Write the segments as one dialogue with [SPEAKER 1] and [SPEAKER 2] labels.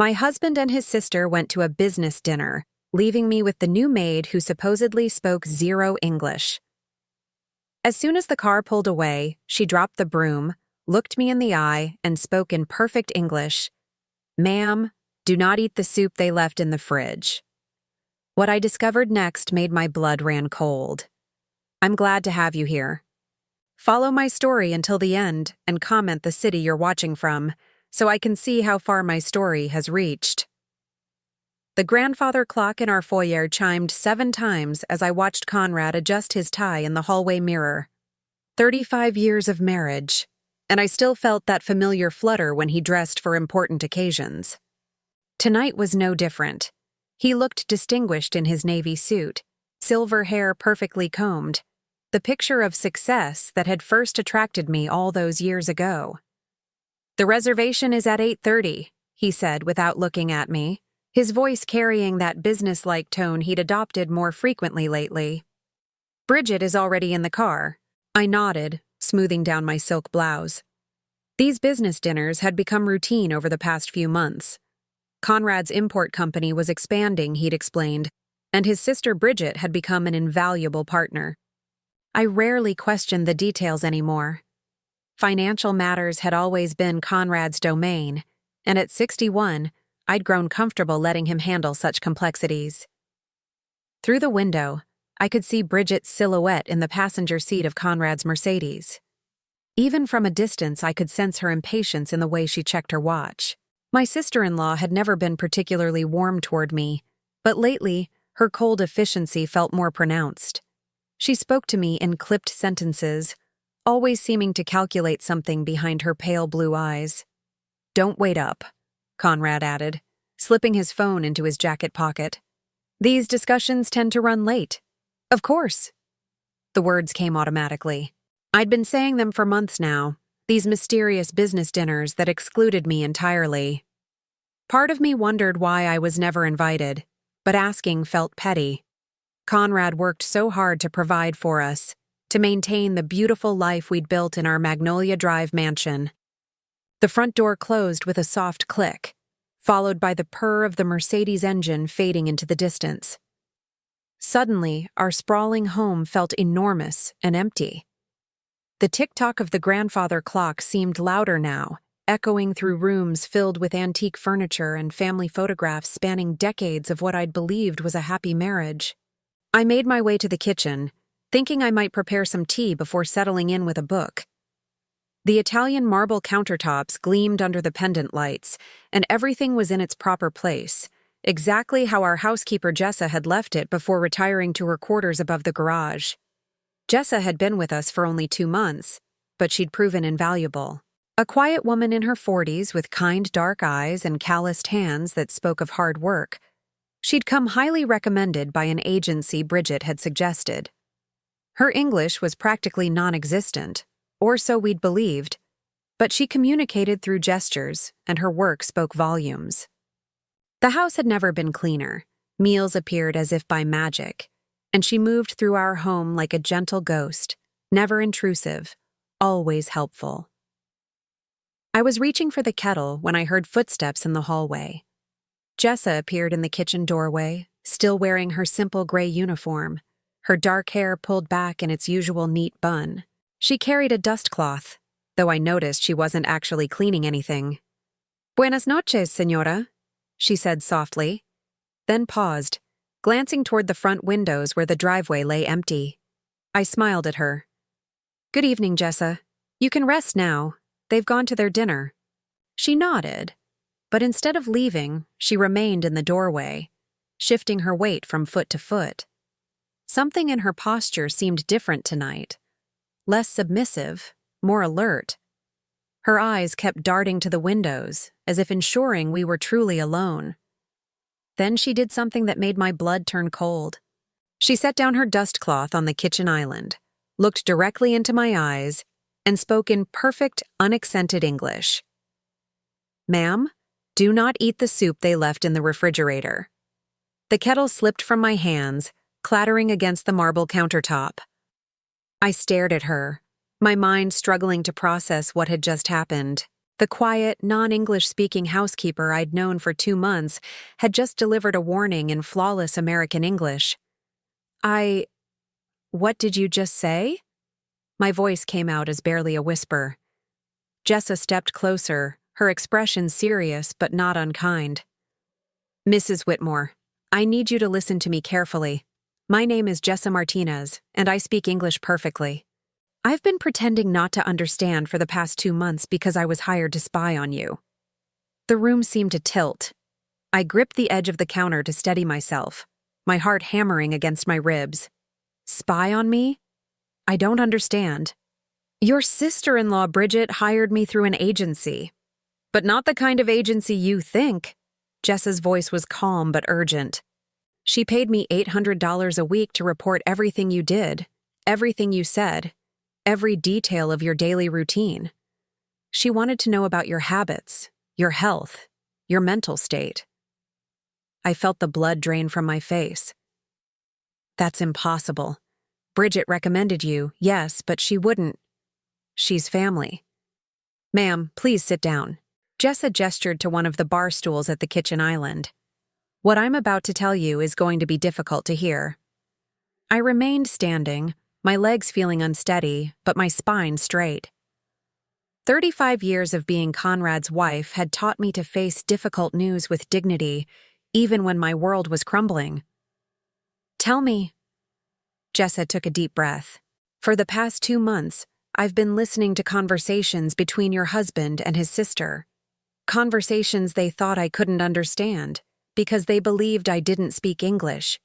[SPEAKER 1] My husband and his sister went to a business dinner, leaving me with the new maid who supposedly spoke zero English. As soon as the car pulled away, she dropped the broom, looked me in the eye, and spoke in perfect English. "Ma'am, do not eat the soup they left in the fridge." What I discovered next made my blood ran cold. I'm glad to have you here. Follow my story until the end and comment the city you're watching from, so I can see how far my story has reached. The grandfather clock in our foyer chimed 7 times as I watched Conrad adjust his tie in the hallway mirror. 35 years of marriage, and I still felt that familiar flutter when he dressed for important occasions. Tonight was no different. He looked distinguished in his navy suit, silver hair perfectly combed, the picture of success that had first attracted me all those years ago. "The reservation is at 8:30, he said without looking at me, his voice carrying that businesslike tone he'd adopted more frequently lately. "Bridget is already in the car." I nodded, smoothing down my silk blouse. These business dinners had become routine over the past few months. Conrad's import company was expanding, he'd explained, and his sister Bridget had become an invaluable partner. I rarely questioned the details anymore. Financial matters had always been Conrad's domain, and at 61, I'd grown comfortable letting him handle such complexities. Through the window, I could see Bridget's silhouette in the passenger seat of Conrad's Mercedes. Even from a distance, I could sense her impatience in the way she checked her watch. My sister-in-law had never been particularly warm toward me, but lately, her cold efficiency felt more pronounced. She spoke to me in clipped sentences, always seeming to calculate something behind her pale blue eyes. "Don't wait up," Conrad added, slipping his phone into his jacket pocket. "These discussions tend to run late." "Of course." The words came automatically. I'd been saying them for months now, these mysterious business dinners that excluded me entirely. Part of me wondered why I was never invited, but asking felt petty. Conrad worked so hard to provide for us, to maintain the beautiful life we'd built in our Magnolia Drive mansion. The front door closed with a soft click, followed by the purr of the Mercedes engine fading into the distance. Suddenly, our sprawling home felt enormous and empty. The tick-tock of the grandfather clock seemed louder now, echoing through rooms filled with antique furniture and family photographs spanning decades of what I'd believed was a happy marriage. I made my way to the kitchen, thinking I might prepare some tea before settling in with a book. The Italian marble countertops gleamed under the pendant lights, and everything was in its proper place, exactly how our housekeeper Jessa had left it before retiring to her quarters above the garage. Jessa had been with us for only 2 months, but she'd proven invaluable. A quiet woman in her 40s with kind dark eyes and calloused hands that spoke of hard work. She'd come highly recommended by an agency Bridget had suggested. Her English was practically non-existent, or so we'd believed, but she communicated through gestures, and her work spoke volumes. The house had never been cleaner. Meals appeared as if by magic, and she moved through our home like a gentle ghost, never intrusive, always helpful. I was reaching for the kettle when I heard footsteps in the hallway. Jessa appeared in the kitchen doorway, still wearing her simple gray uniform, her dark hair pulled back in its usual neat bun. She carried a dust cloth, though I noticed she wasn't actually cleaning anything. "Buenas noches, señora," she said softly, then paused, glancing toward the front windows where the driveway lay empty. I smiled at her. "Good evening, Jessa. You can rest now. They've gone to their dinner." She nodded, but instead of leaving, she remained in the doorway, shifting her weight from foot to foot. Something in her posture seemed different tonight. Less submissive, more alert. Her eyes kept darting to the windows, as if ensuring we were truly alone. Then she did something that made my blood turn cold. She set down her dust cloth on the kitchen island, looked directly into my eyes, and spoke in perfect, unaccented English. "Ma'am, do not eat the soup they left in the refrigerator." The kettle slipped from my hands, clattering against the marble countertop. I stared at her, my mind struggling to process what had just happened. The quiet, non-English speaking housekeeper I'd known for 2 months had just delivered a warning in flawless American English. What did you just say? My voice came out as barely a whisper. Jessa stepped closer, her expression serious but not unkind. Mrs. Whitmore, I need you to listen to me carefully. My name is Jessa Martinez, and I speak English perfectly. I've been pretending not to understand for the past 2 months because I was hired to spy on you. The room seemed to tilt. I gripped the edge of the counter to steady myself, my heart hammering against my ribs. Spy on me? I don't understand. Your sister-in-law, Bridget, hired me through an agency. But not the kind of agency you think. Jessa's voice was calm but urgent. She paid me $800 a week to report everything you did, everything you said, every detail of your daily routine. She wanted to know about your habits, your health, your mental state. I felt the blood drain from my face. That's impossible. Bridget recommended you, yes, but she wouldn't. She's family. Ma'am, please sit down. Jessa gestured to one of the bar stools at the kitchen island. What I'm about to tell you is going to be difficult to hear. I remained standing, my legs feeling unsteady, but my spine straight. 35 years of being Conrad's wife had taught me to face difficult news with dignity, even when my world was crumbling. Tell me. Jessa took a deep breath. For the past 2 months, I've been listening to conversations between your husband and his sister. Conversations they thought I couldn't understand, because they believed I didn't speak English.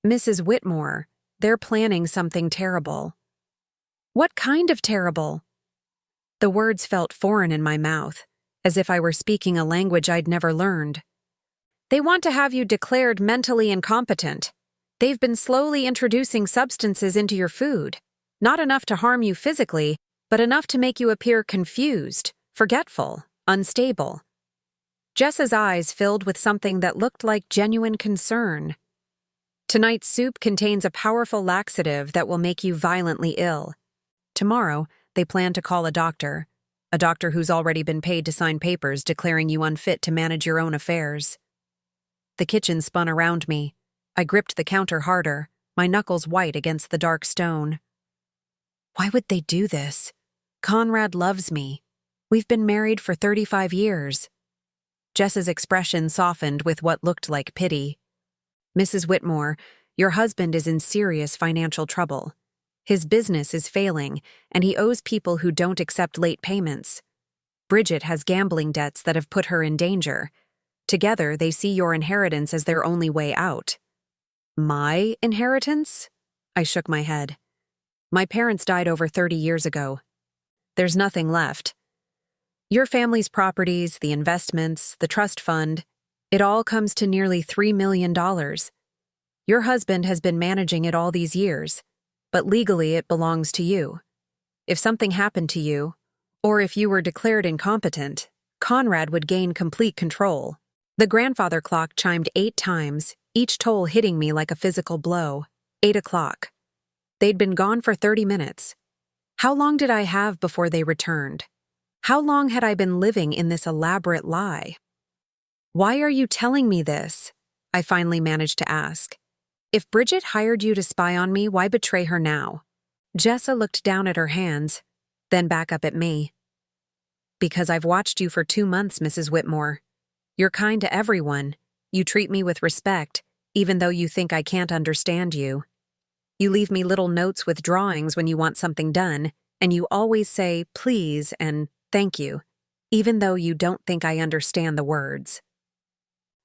[SPEAKER 1] Mrs. Whitmore, they're planning something terrible. What kind of terrible? The words felt foreign in my mouth, as if I were speaking a language I'd never learned. They want to have you declared mentally incompetent. They've been slowly introducing substances into your food, not enough to harm you physically, but enough to make you appear confused, forgetful, unstable. Jessa's eyes filled with something that looked like genuine concern. Tonight's soup contains a powerful laxative that will make you violently ill. Tomorrow, they plan to call a doctor who's already been paid to sign papers declaring you unfit to manage your own affairs. The kitchen spun around me. I gripped the counter harder, my knuckles white against the dark stone. Why would they do this? Conrad loves me. We've been married for 35 years. Jessa's expression softened with what looked like pity. Mrs. Whitmore, your husband is in serious financial trouble. His business is failing, and he owes people who don't accept late payments. Bridget has gambling debts that have put her in danger. Together, they see your inheritance as their only way out. My inheritance? I shook my head. My parents died over 30 years ago. There's nothing left. Your family's properties, the investments, the trust fund, it all comes to nearly $3 million. Your husband has been managing it all these years, but legally it belongs to you. If something happened to you, or if you were declared incompetent, Conrad would gain complete control. The grandfather clock chimed 8 times, each toll hitting me like a physical blow. 8 o'clock. They'd been gone for 30 minutes. How long did I have before they returned? How long had I been living in this elaborate lie? Why are you telling me this? I finally managed to ask. If Bridget hired you to spy on me, why betray her now? Jessa looked down at her hands, then back up at me. Because I've watched you for 2 months, Mrs. Whitmore. You're kind to everyone. You treat me with respect, even though you think I can't understand you. You leave me little notes with drawings when you want something done, and you always say please and thank you, even though you don't think I understand the words.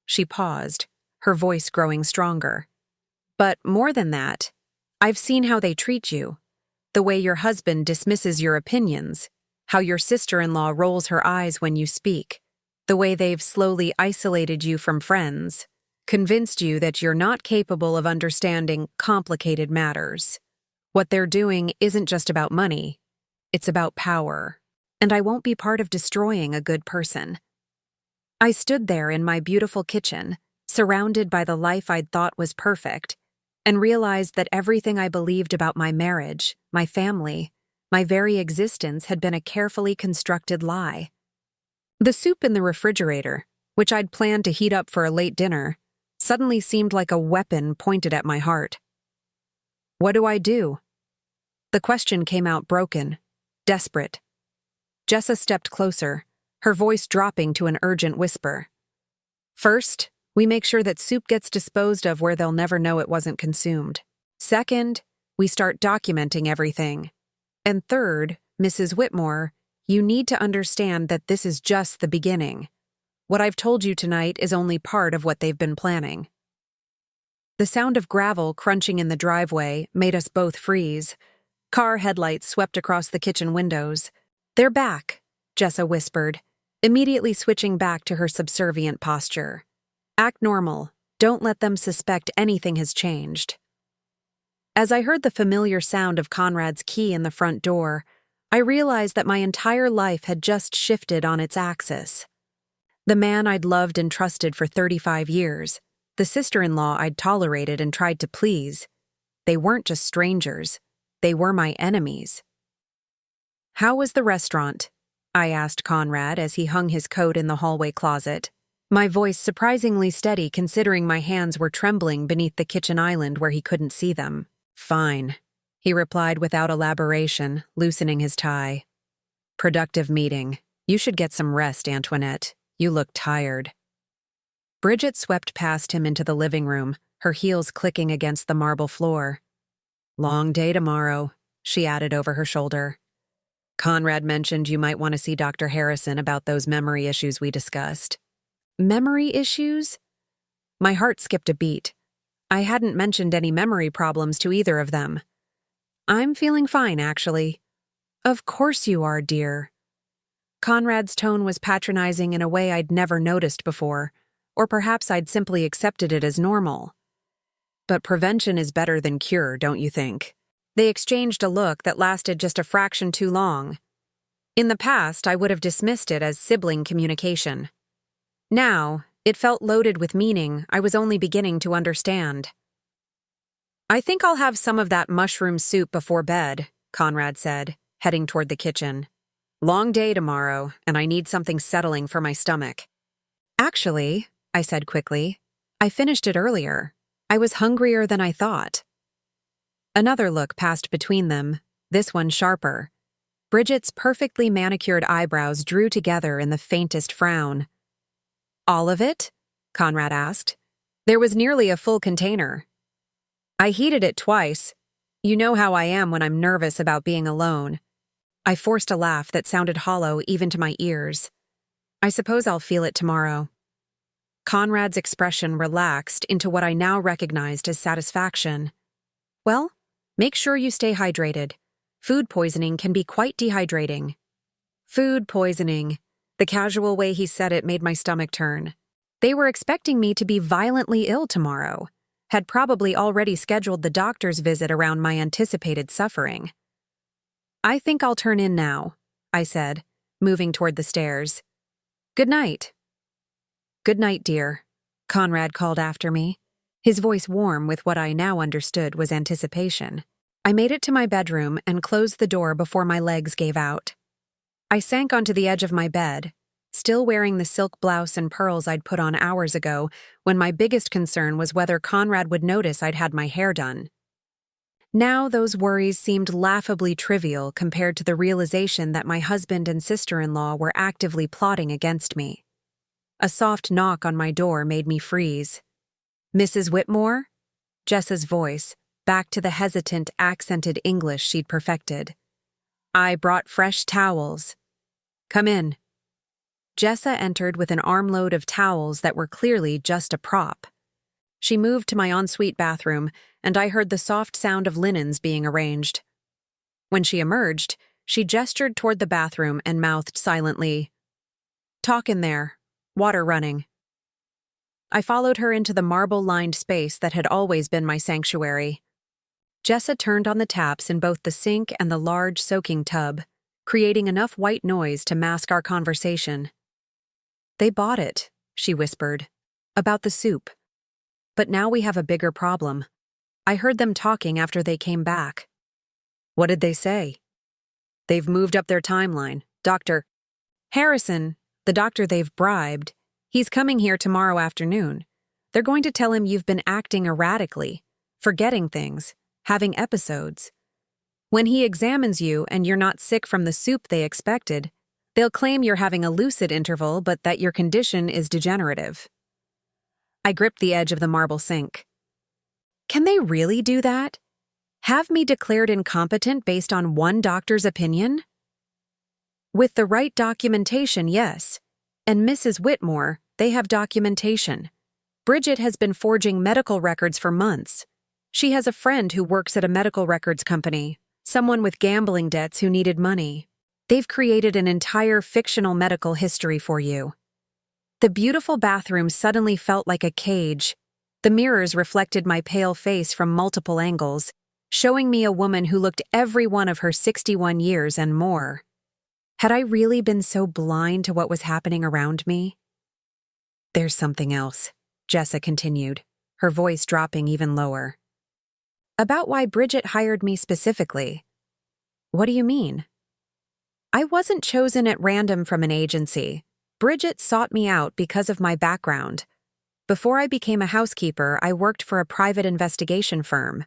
[SPEAKER 1] She paused, her voice growing stronger. But more than that, I've seen how they treat you, the way your husband dismisses your opinions, how your sister-in-law rolls her eyes when you speak, the way they've slowly isolated you from friends, convinced you that you're not capable of understanding complicated matters. What they're doing isn't just about money, it's about power, and I won't be part of destroying a good person. I stood there in my beautiful kitchen, surrounded by the life I'd thought was perfect, and realized that everything I believed about my marriage, my family, my very existence had been a carefully constructed lie. The soup in the refrigerator, which I'd planned to heat up for a late dinner, suddenly seemed like a weapon pointed at my heart. What do I do? The question came out broken, desperate. Jessa stepped closer, her voice dropping to an urgent whisper. First, we make sure that soup gets disposed of where they'll never know it wasn't consumed. Second, we start documenting everything. And third, Mrs. Whitmore, you need to understand that this is just the beginning. What I've told you tonight is only part of what they've been planning. The sound of gravel crunching in the driveway made us both freeze. Car headlights swept across the kitchen windows. They're back, Jessa whispered, immediately switching back to her subservient posture. Act normal. Don't let them suspect anything has changed. As I heard the familiar sound of Conrad's key in the front door, I realized that my entire life had just shifted on its axis. The man I'd loved and trusted for 35 years, the sister-in-law I'd tolerated and tried to please, they weren't just strangers, they were my enemies. How was the restaurant? I asked Conrad as he hung his coat in the hallway closet, my voice surprisingly steady considering my hands were trembling beneath the kitchen island where he couldn't see them. Fine, he replied without elaboration, loosening his tie. Productive meeting. You should get some rest, Antoinette. You look tired. Bridget swept past him into the living room, her heels clicking against the marble floor. Long day tomorrow, she added over her shoulder. Conrad mentioned you might want to see Dr. Harrison about those memory issues we discussed. Memory issues? My heart skipped a beat. I hadn't mentioned any memory problems to either of them. I'm feeling fine, actually. Of course you are, dear. Conrad's tone was patronizing in a way I'd never noticed before, or perhaps I'd simply accepted it as normal. But prevention is better than cure, don't you think? They exchanged a look that lasted just a fraction too long. In the past, I would have dismissed it as sibling communication. Now, it felt loaded with meaning I was only beginning to understand. I think I'll have some of that mushroom soup before bed, Conrad said, heading toward the kitchen. Long day tomorrow, and I need something settling for my stomach. Actually, I said quickly, I finished it earlier. I was hungrier than I thought. Another look passed between them, this one sharper. Bridget's perfectly manicured eyebrows drew together in the faintest frown. All of it? Conrad asked. There was nearly a full container. I heated it twice. You know how I am when I'm nervous about being alone. I forced a laugh that sounded hollow even to my ears. I suppose I'll feel it tomorrow. Conrad's expression relaxed into what I now recognized as satisfaction. Well, make sure you stay hydrated. Food poisoning can be quite dehydrating. Food poisoning. The casual way he said it made my stomach turn. They were expecting me to be violently ill tomorrow, had probably already scheduled the doctor's visit around my anticipated suffering. I think I'll turn in now, I said, moving toward the stairs. Good night. Good night, dear, Conrad called after me, his voice warm with what I now understood was anticipation. I made it to my bedroom and closed the door before my legs gave out. I sank onto the edge of my bed, still wearing the silk blouse and pearls I'd put on hours ago when my biggest concern was whether Conrad would notice I'd had my hair done. Now those worries seemed laughably trivial compared to the realization that my husband and sister-in-law were actively plotting against me. A soft knock on my door made me freeze. Mrs. Whitmore? Jessa's voice, back to the hesitant, accented English she'd perfected. I brought fresh towels. Come in. Jessa entered with an armload of towels that were clearly just a prop. She moved to my ensuite bathroom, and I heard the soft sound of linens being arranged. When she emerged, she gestured toward the bathroom and mouthed silently, "Talk in there. Water running." I followed her into the marble-lined space that had always been my sanctuary. Jessa turned on the taps in both the sink and the large soaking tub, creating enough white noise to mask our conversation. They bought it, she whispered, about the soup. But now we have a bigger problem. I heard them talking after they came back. What did they say? They've moved up their timeline. Dr. Harrison, The doctor they've bribed. He's coming here tomorrow afternoon. They're going to tell him you've been acting erratically, forgetting things, having episodes. When he examines you and you're not sick from the soup they expected, they'll claim you're having a lucid interval but that your condition is degenerative. I gripped the edge of the marble sink. Can they really do that? Have me declared incompetent based on one doctor's opinion? With the right documentation, yes. And Mrs. Whitmore, they have documentation. Bridget has been forging medical records for months. She has a friend who works at a medical records company, someone with gambling debts who needed money. They've created an entire fictional medical history for you. The beautiful bathroom suddenly felt like a cage. The mirrors reflected my pale face from multiple angles, showing me a woman who looked every one of her 61 years and more. Had I really been so blind to what was happening around me? There's something else, Jessa continued, her voice dropping even lower. About why Bridget hired me specifically. What do you mean? I wasn't chosen at random from an agency. Bridget sought me out because of my background. Before I became a housekeeper, I worked for a private investigation firm.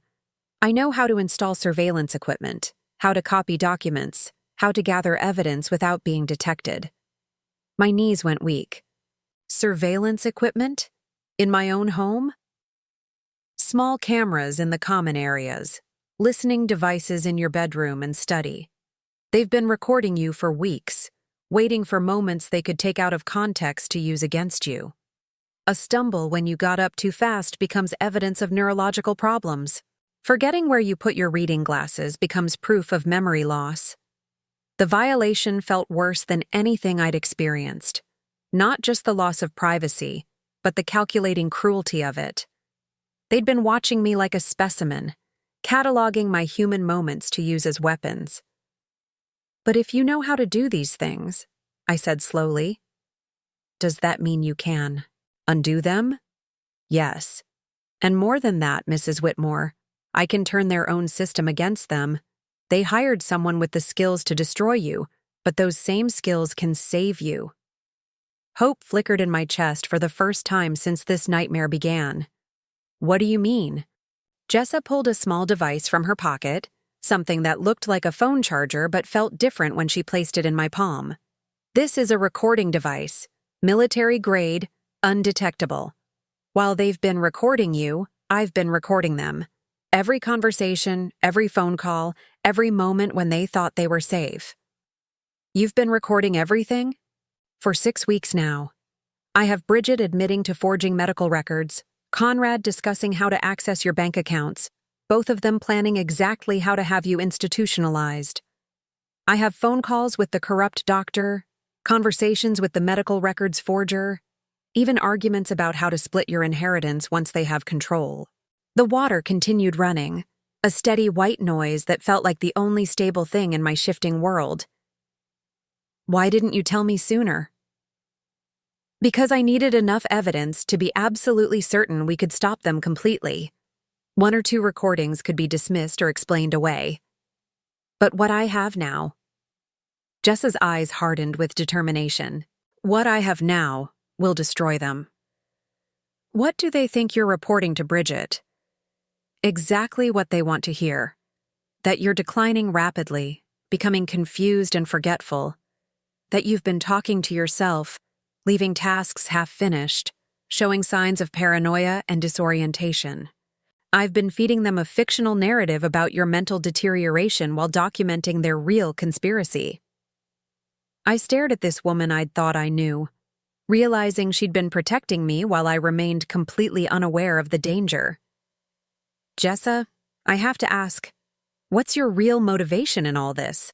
[SPEAKER 1] I know how to install surveillance equipment, how to copy documents, how to gather evidence without being detected. My knees went weak. Surveillance equipment? In my own home? Small cameras in the common areas, listening devices in your bedroom and study. They've been recording you for weeks, waiting for moments they could take out of context to use against you. A stumble when you got up too fast becomes evidence of neurological problems. Forgetting where you put your reading glasses becomes proof of memory loss. The violation felt worse than anything I'd experienced. Not just the loss of privacy, but the calculating cruelty of it. They'd been watching me like a specimen, cataloging my human moments to use as weapons. But if you know how to do these things, I said slowly, does that mean you can undo them? Yes. And more than that, Mrs. Whitmore, I can turn their own system against them. They hired someone with the skills to destroy you, but those same skills can save you. Hope flickered in my chest for the first time since this nightmare began. What do you mean? Jessa pulled a small device from her pocket, something that looked like a phone charger but felt different when she placed it in my palm. This is a recording device, military grade, undetectable. While they've been recording you, I've been recording them. Every conversation, every phone call, every moment when they thought they were safe. You've been recording everything? For 6 weeks now. I have Bridget admitting to forging medical records, Conrad discussing how to access your bank accounts, both of them planning exactly how to have you institutionalized. I have phone calls with the corrupt doctor, conversations with the medical records forger, even arguments about how to split your inheritance once they have control. The water continued running, a steady white noise that felt like the only stable thing in my shifting world. Why didn't you tell me sooner? Because I needed enough evidence to be absolutely certain we could stop them completely. 1 or 2 recordings could be dismissed or explained away. But what I have now... Jessa's eyes hardened with determination. What I have now will destroy them. What do they think you're reporting to Bridget? Exactly what they want to hear. That you're declining rapidly, becoming confused and forgetful. That you've been talking to yourself, leaving tasks half-finished, showing signs of paranoia and disorientation. I've been feeding them a fictional narrative about your mental deterioration while documenting their real conspiracy. I stared at this woman I'd thought I knew, realizing she'd been protecting me while I remained completely unaware of the danger. Jessa, I have to ask, what's your real motivation in all this?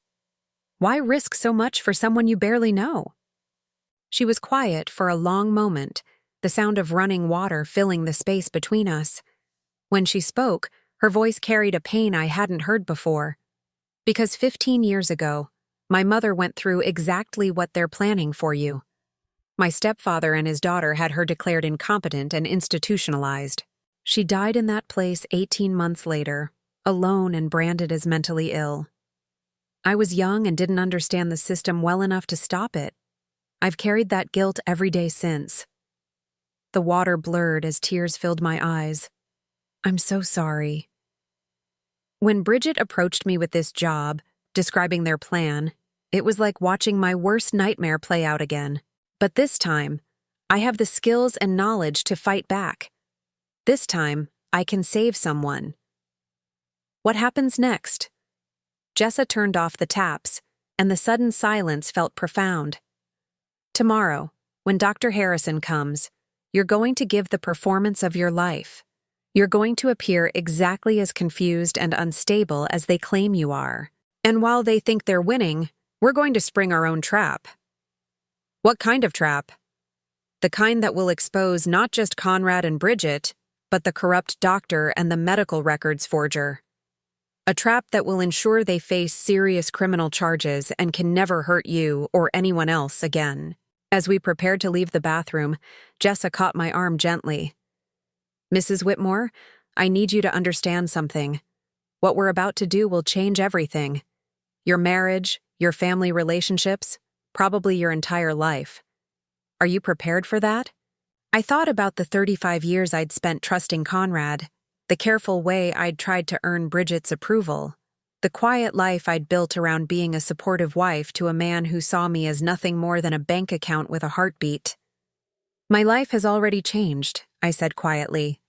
[SPEAKER 1] Why risk so much for someone you barely know? She was quiet for a long moment, the sound of running water filling the space between us. When she spoke, her voice carried a pain I hadn't heard before. Because 15 years ago, my mother went through exactly what they're planning for you. My stepfather and his daughter had her declared incompetent and institutionalized. She died in that place 18 months later, alone and branded as mentally ill. I was young and didn't understand the system well enough to stop it. I've carried that guilt every day since. The water blurred as tears filled my eyes. I'm so sorry. When Bridget approached me with this job, describing their plan, it was like watching my worst nightmare play out again. But this time, I have the skills and knowledge to fight back. This time, I can save someone. What happens next? Jessa turned off the taps, and the sudden silence felt profound. Tomorrow, when Dr. Harrison comes, you're going to give the performance of your life. You're going to appear exactly as confused and unstable as they claim you are. And while they think they're winning, we're going to spring our own trap. What kind of trap? The kind that will expose not just Conrad and Bridget, but the corrupt doctor and the medical records forger. A trap that will ensure they face serious criminal charges and can never hurt you or anyone else again. As we prepared to leave the bathroom, Jessa caught my arm gently. Mrs. Whitmore, I need you to understand something. What we're about to do will change everything. Your marriage, your family relationships, probably your entire life. Are you prepared for that? I thought about the 35 years I'd spent trusting Conrad, the careful way I'd tried to earn Bridget's approval, the quiet life I'd built around being a supportive wife to a man who saw me as nothing more than a bank account with a heartbeat. My life has already changed, I said quietly.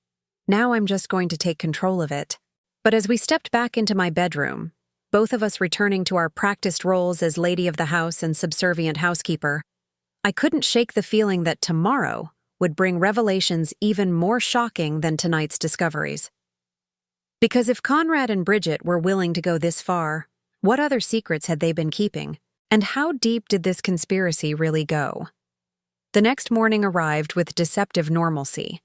[SPEAKER 1] Now I'm just going to take control of it. But as we stepped back into my bedroom, both of us returning to our practiced roles as lady of the house and subservient housekeeper, I couldn't shake the feeling that tomorrow would bring revelations even more shocking than tonight's discoveries. Because if Conrad and Bridget were willing to go this far, what other secrets had they been keeping? And how deep did this conspiracy really go? The next morning arrived with deceptive normalcy.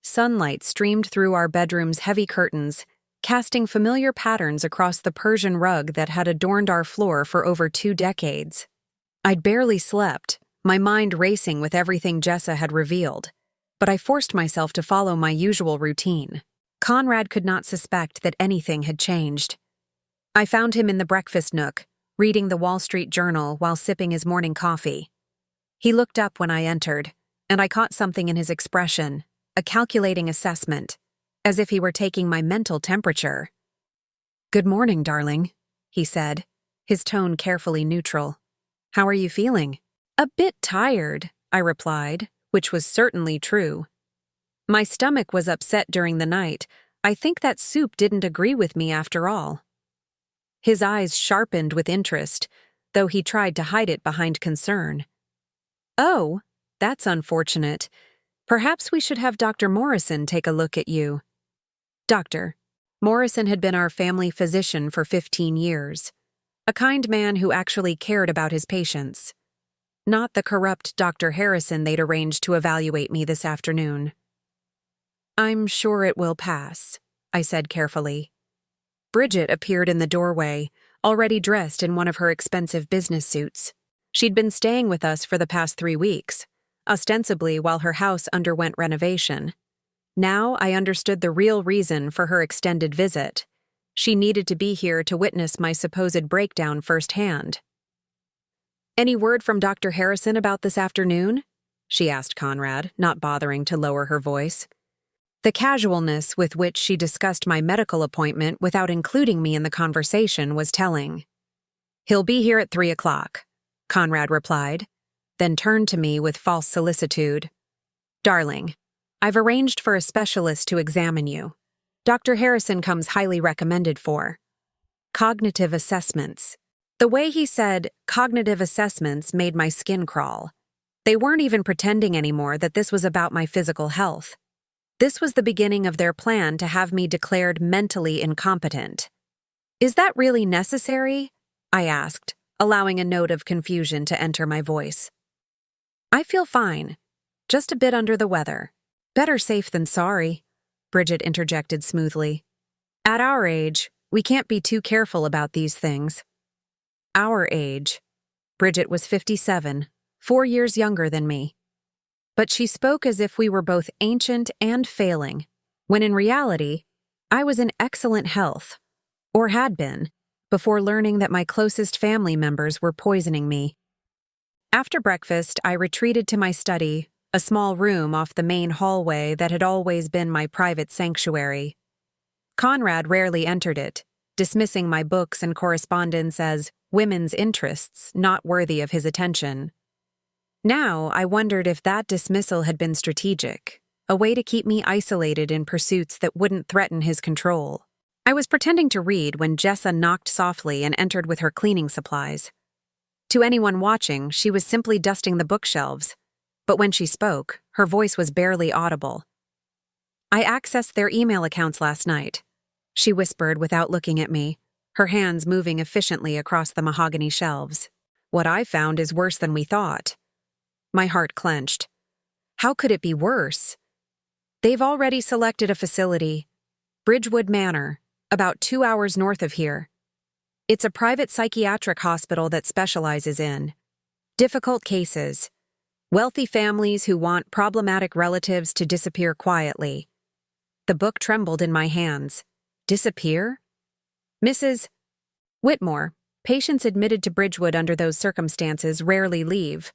[SPEAKER 1] Sunlight streamed through our bedroom's heavy curtains, casting familiar patterns across the Persian rug that had adorned our floor for over 2 decades. I'd barely slept, my mind racing with everything Jessa had revealed, but I forced myself to follow my usual routine. Conrad could not suspect that anything had changed. I found him in the breakfast nook, reading the Wall Street Journal while sipping his morning coffee. He looked up when I entered, and I caught something in his expression, a calculating assessment, as if he were taking my mental temperature. "Good morning, darling," he said, his tone carefully neutral. "How are you feeling?" "A bit tired," I replied, which was certainly true. My stomach was upset during the night. I think that soup didn't agree with me after all. His eyes sharpened with interest, though he tried to hide it behind concern. "Oh, that's unfortunate. Perhaps we should have Dr. Morrison take a look at you." Doctor. Morrison had been our family physician for 15 years, a kind man who actually cared about his patients. Not the corrupt Dr. Harrison they'd arranged to evaluate me this afternoon. "I'm sure it will pass," I said carefully. Bridget appeared in the doorway, already dressed in one of her expensive business suits. She'd been staying with us for the past 3 weeks, ostensibly while her house underwent renovation. Now I understood the real reason for her extended visit. She needed to be here to witness my supposed breakdown firsthand. "Any word from Dr. Harrison about this afternoon?" she asked Conrad, not bothering to lower her voice. The casualness with which she discussed my medical appointment without including me in the conversation was telling. "He'll be here at 3 o'clock, Conrad replied, then turned to me with false solicitude. "Darling, I've arranged for a specialist to examine you. Dr. Harrison comes highly recommended for cognitive assessments." The way he said cognitive assessments made my skin crawl. They weren't even pretending anymore that this was about my physical health. This was the beginning of their plan to have me declared mentally incompetent. "Is that really necessary?" I asked, allowing a note of confusion to enter my voice. "I feel fine, just a bit under the weather." "Better safe than sorry," Bridget interjected smoothly. "At our age, we can't be too careful about these things." Our age. Bridget was 57, 4 years younger than me. But she spoke as if we were both ancient and failing, when in reality, I was in excellent health, or had been, before learning that my closest family members were poisoning me. After breakfast, I retreated to my study, a small room off the main hallway that had always been my private sanctuary. Conrad rarely entered it, dismissing my books and correspondence as women's interests not worthy of his attention. Now, I wondered if that dismissal had been strategic, a way to keep me isolated in pursuits that wouldn't threaten his control. I was pretending to read when Jessa knocked softly and entered with her cleaning supplies. To anyone watching, she was simply dusting the bookshelves, but when she spoke, her voice was barely audible. "I accessed their email accounts last night," she whispered without looking at me, her hands moving efficiently across the mahogany shelves. "What I found is worse than we thought." My heart clenched. How could it be worse? They've already selected a facility, Bridgewood Manor, about 2 hours north of here. It's a private psychiatric hospital that specializes in difficult cases, wealthy families who want problematic relatives to disappear quietly. The book trembled in my hands. Disappear? Mrs. Whitmore, patients admitted to Bridgewood under those circumstances rarely leave.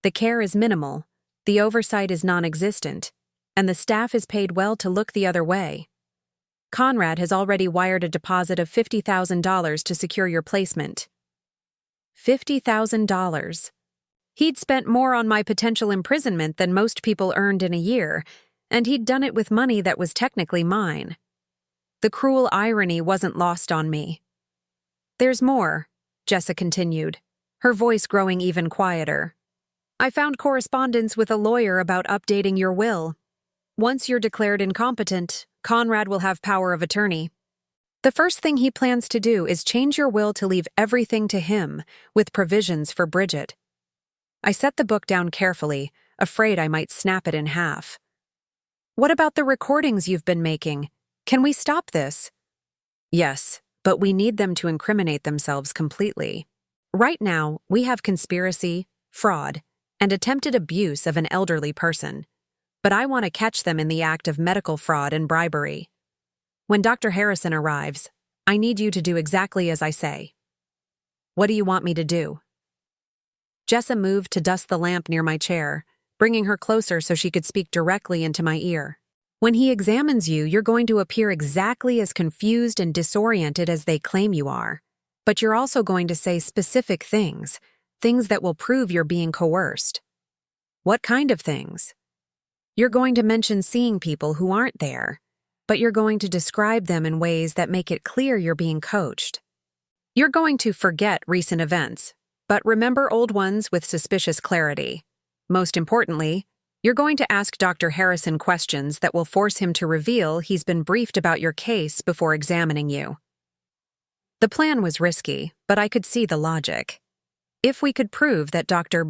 [SPEAKER 1] The care is minimal, the oversight is non-existent, and the staff is paid well to look the other way. Conrad has already wired a deposit of $50,000 to secure your placement. $50,000. He'd spent more on my potential imprisonment than most people earned in a year, and he'd done it with money that was technically mine. The cruel irony wasn't lost on me. "There's more," Jessa continued, her voice growing even quieter. "I found correspondence with a lawyer about updating your will. Once you're declared incompetent, Conrad will have power of attorney. The first thing he plans to do is change your will to leave everything to him, with provisions for Bridget." I set the book down carefully, afraid I might snap it in half. "What about the recordings you've been making? Can we stop this?" "Yes, but we need them to incriminate themselves completely. Right now, we have conspiracy, fraud, and attempted abuse of an elderly person. But I want to catch them in the act of medical fraud and bribery. When Dr. Harrison arrives, I need you to do exactly as I say." "What do you want me to do?" Jessa moved to dust the lamp near my chair, bringing her closer so she could speak directly into my ear. "When he examines you, you're going to appear exactly as confused and disoriented as they claim you are. But you're also going to say specific things that will prove you're being coerced." "What kind of things?" "You're going to mention seeing people who aren't there, but you're going to describe them in ways that make it clear you're being coached. You're going to forget recent events, but remember old ones with suspicious clarity. Most importantly, you're going to ask Dr. Harrison questions that will force him to reveal he's been briefed about your case before examining you." The plan was risky, but I could see the logic. If we could prove that Dr.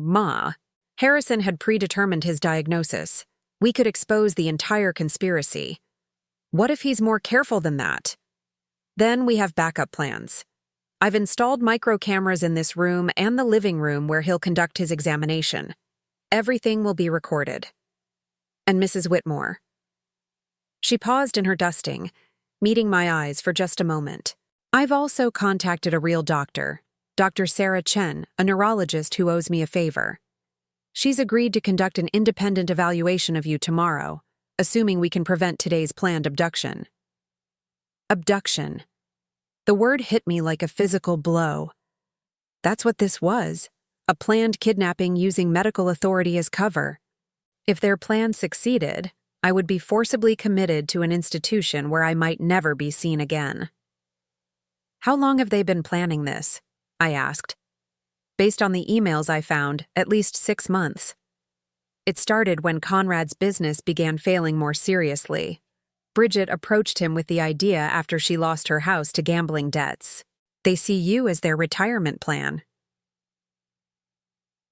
[SPEAKER 1] Harrison had predetermined his diagnosis, we could expose the entire conspiracy. What if he's more careful than that? Then we have backup plans. I've installed micro cameras in this room and the living room where he'll conduct his examination. Everything will be recorded. And Mrs. Whitmore. She paused in her dusting, meeting my eyes for just a moment. "I've also contacted a real doctor, Dr. Sarah Chen, a neurologist who owes me a favor. She's agreed to conduct an independent evaluation of you tomorrow, assuming we can prevent today's planned abduction." Abduction. The word hit me like a physical blow. That's what this was, a planned kidnapping using medical authority as cover. If their plan succeeded, I would be forcibly committed to an institution where I might never be seen again. "How long have they been planning this?" I asked. Based on the emails I found, at least 6 months. It started when Conrad's business began failing more seriously. Bridget approached him with the idea after she lost her house to gambling debts. They see you as their retirement plan.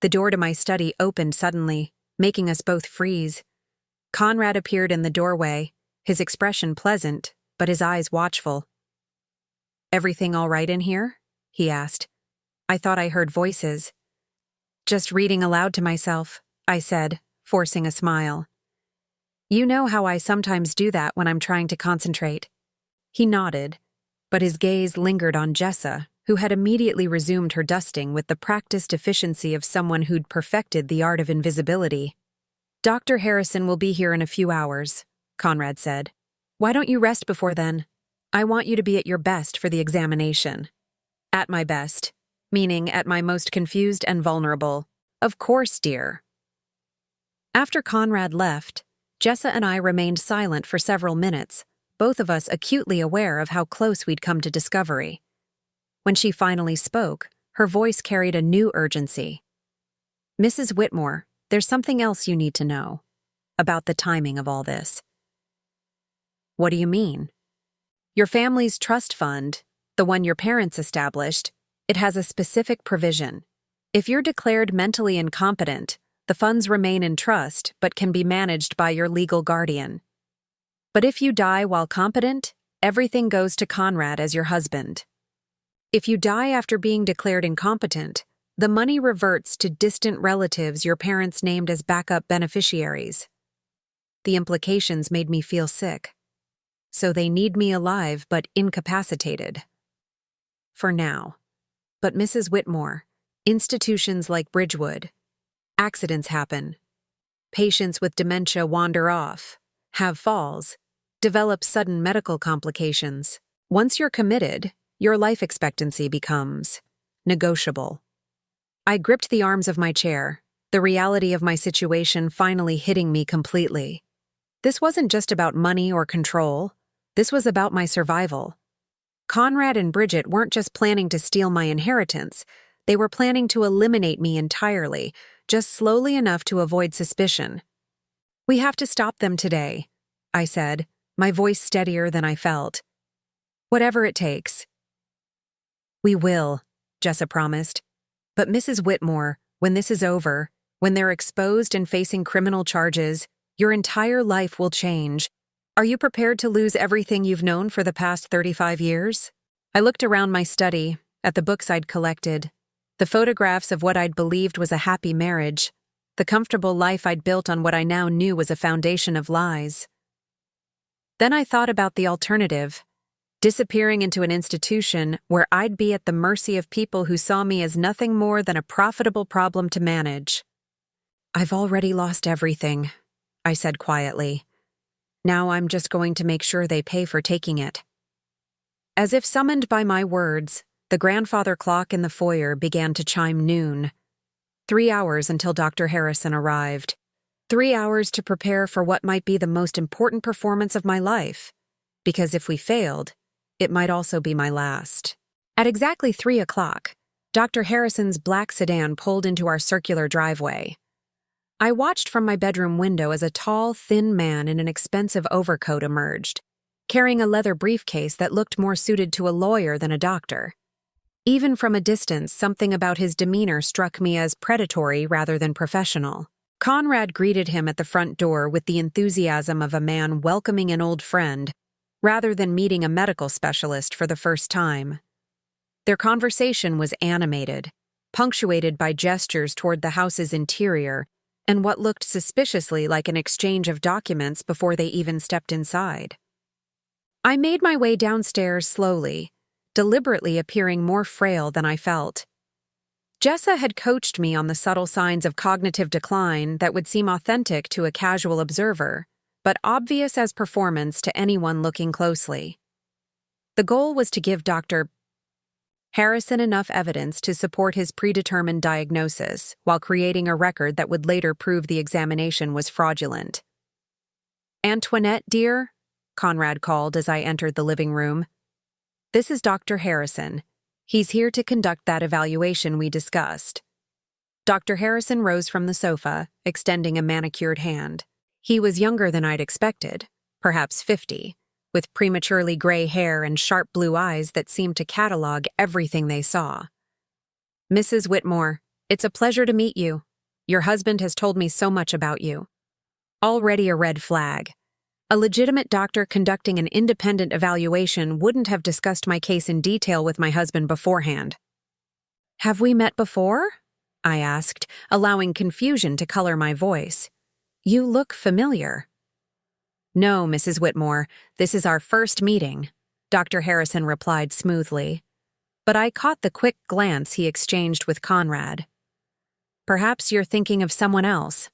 [SPEAKER 1] The door to my study opened suddenly, making us both freeze. Conrad appeared in the doorway, his expression pleasant, but his eyes watchful. "Everything all right in here?" he asked. I thought I heard voices. "Just reading aloud to myself," I said, forcing a smile. "You know how I sometimes do that when I'm trying to concentrate." He nodded, but his gaze lingered on Jessa, who had immediately resumed her dusting with the practiced efficiency of someone who'd perfected the art of invisibility. "Dr. Harrison will be here in a few hours," Conrad said. "Why don't you rest before then? I want you to be at your best for the examination." "At my best," meaning at my most confused and vulnerable. "Of course, dear." After Conrad left, Jessa and I remained silent for several minutes, both of us acutely aware of how close we'd come to discovery. When she finally spoke, her voice carried a new urgency. "Mrs. Whitmore, there's something else you need to know about the timing of all this." "What do you mean?" "Your family's trust fund, the one your parents established, it has a specific provision. If you're declared mentally incompetent, the funds remain in trust but can be managed by your legal guardian. But if you die while competent, everything goes to Conrad as your husband. If you die after being declared incompetent, the money reverts to distant relatives your parents named as backup beneficiaries." The implications made me feel sick. So they need me alive but incapacitated. For now. But Mrs. Whitmore, institutions like Bridgewood, accidents happen. Patients with dementia wander off, have falls, develop sudden medical complications. Once you're committed, your life expectancy becomes negotiable. I gripped the arms of my chair, the reality of my situation finally hitting me completely. This wasn't just about money or control. This was about my survival. Conrad and Bridget weren't just planning to steal my inheritance. They were planning to eliminate me entirely, just slowly enough to avoid suspicion. "We have to stop them today," I said, my voice steadier than I felt. "Whatever it takes." "We will," Jessa promised. "But Mrs. Whitmore, when this is over, when they're exposed and facing criminal charges, your entire life will change. Are you prepared to lose everything you've known for the past 35 years? I looked around my study, at the books I'd collected, the photographs of what I'd believed was a happy marriage, the comfortable life I'd built on what I now knew was a foundation of lies. Then I thought about the alternative, disappearing into an institution where I'd be at the mercy of people who saw me as nothing more than a profitable problem to manage. "I've already lost everything," I said quietly. "Now I'm just going to make sure they pay for taking it." As if summoned by my words, the grandfather clock in the foyer began to chime noon. 3 hours until Dr. Harrison arrived. 3 hours to prepare for what might be the most important performance of my life. Because if we failed, it might also be my last. At exactly 3 o'clock, Dr. Harrison's black sedan pulled into our circular driveway. I watched from my bedroom window as a tall, thin man in an expensive overcoat emerged, carrying a leather briefcase that looked more suited to a lawyer than a doctor. Even from a distance, something about his demeanor struck me as predatory rather than professional. Conrad greeted him at the front door with the enthusiasm of a man welcoming an old friend, rather than meeting a medical specialist for the first time. Their conversation was animated, punctuated by gestures toward the house's interior and what looked suspiciously like an exchange of documents before they even stepped inside. I made my way downstairs slowly, deliberately appearing more frail than I felt. Jessa had coached me on the subtle signs of cognitive decline that would seem authentic to a casual observer, but obvious as performance to anyone looking closely. The goal was to give Dr. Harrison enough evidence to support his predetermined diagnosis, while creating a record that would later prove the examination was fraudulent. "Antoinette, dear," Conrad called as I entered the living room. "This is Dr. Harrison. He's here to conduct that evaluation we discussed." Dr. Harrison rose from the sofa, extending a manicured hand. He was younger than I'd expected, perhaps 50, with prematurely gray hair and sharp blue eyes that seemed to catalog everything they saw. "Mrs. Whitmore, it's a pleasure to meet you. Your husband has told me so much about you." Already a red flag. A legitimate doctor conducting an independent evaluation wouldn't have discussed my case in detail with my husband beforehand. "Have we met before?" I asked, allowing confusion to color my voice. "You look familiar." "No, Mrs. Whitmore, this is our first meeting," Dr. Harrison replied smoothly. but I caught the quick glance he exchanged with Conrad. Perhaps you're thinking of someone else.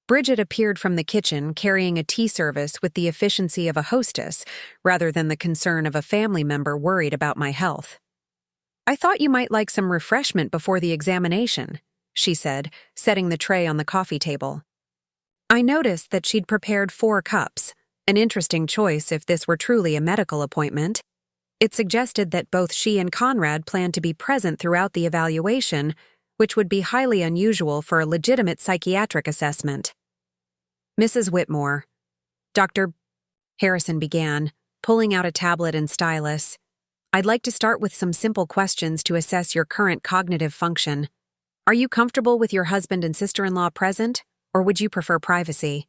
[SPEAKER 1] Bridget appeared from the kitchen carrying a tea service with the efficiency of a hostess rather than the concern of a family member worried about my health. I thought you might like some refreshment before the examination, she said, setting the tray on the coffee table. I noticed that she'd prepared 4 cups, an interesting choice if this were truly a medical appointment. It suggested that both she and Conrad planned to be present throughout the evaluation, which would be highly unusual for a legitimate psychiatric assessment. Mrs. Whitmore, Dr. Harrison began, pulling out a tablet and stylus. I'd like to start with some simple questions to assess your current cognitive function. Are you comfortable with your husband and sister-in-law present, or would you prefer privacy?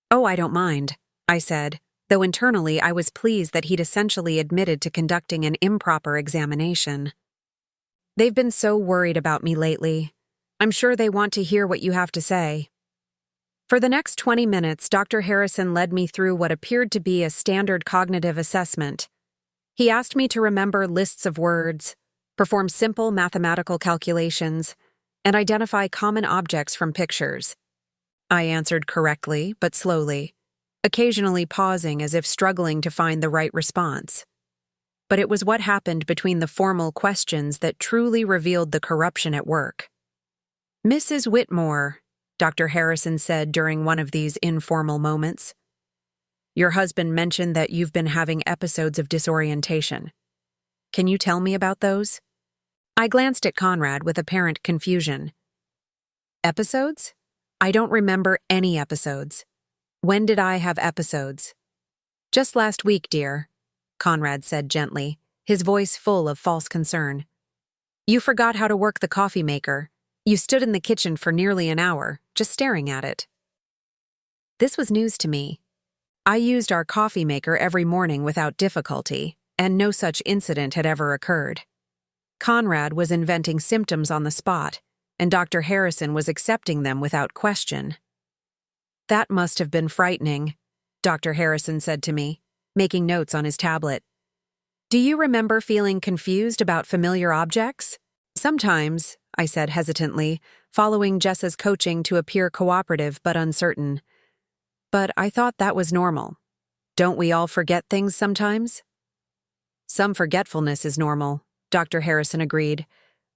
[SPEAKER 1] Oh, I don't mind, I said, though internally I was pleased that he'd essentially admitted to conducting an improper examination. They've been so worried about me lately. I'm sure they want to hear what you have to say. For the next 20 minutes, Dr. Harrison led me through what appeared to be a standard cognitive assessment. He asked me to remember lists of words, perform simple mathematical calculations, and identify common objects from pictures. I answered correctly, but slowly, occasionally pausing as if struggling to find the right response. But it was what happened between the formal questions that truly revealed the corruption at work. Mrs. Whitmore, Dr. Harrison said during one of these informal moments, your husband mentioned that you've been having episodes of disorientation. Can you tell me about those? I glanced at Conrad with apparent confusion. Episodes? I don't remember any episodes. When did I have episodes? Just last week, dear, Conrad said gently, his voice full of false concern. You forgot how to work the coffee maker. You stood in the kitchen for nearly an hour, just staring at it. This was news to me. I used our coffee maker every morning without difficulty, and no such incident had ever occurred. Conrad was inventing symptoms on the spot, and Dr. Harrison was accepting them without question. That must have been frightening, Dr. Harrison said to me, making notes on his tablet. Do you remember feeling confused about familiar objects? Sometimes, I said hesitantly, following Jessa's coaching to appear cooperative but uncertain. But I thought that was normal. Don't we all forget things sometimes? Some forgetfulness is normal, Dr. Harrison agreed,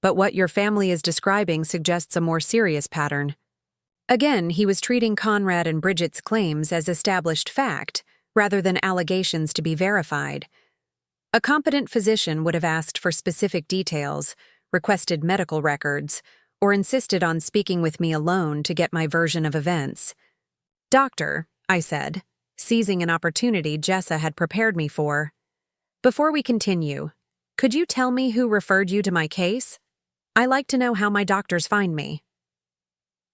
[SPEAKER 1] but what your family is describing suggests a more serious pattern. Again, he was treating Conrad and Bridget's claims as established fact, rather than allegations to be verified. A competent physician would have asked for specific details, requested medical records, or insisted on speaking with me alone to get my version of events. Doctor, I said, seizing an opportunity Jessa had prepared me for. Before we continue, could you tell me who referred you to my case? I like to know how my doctors find me.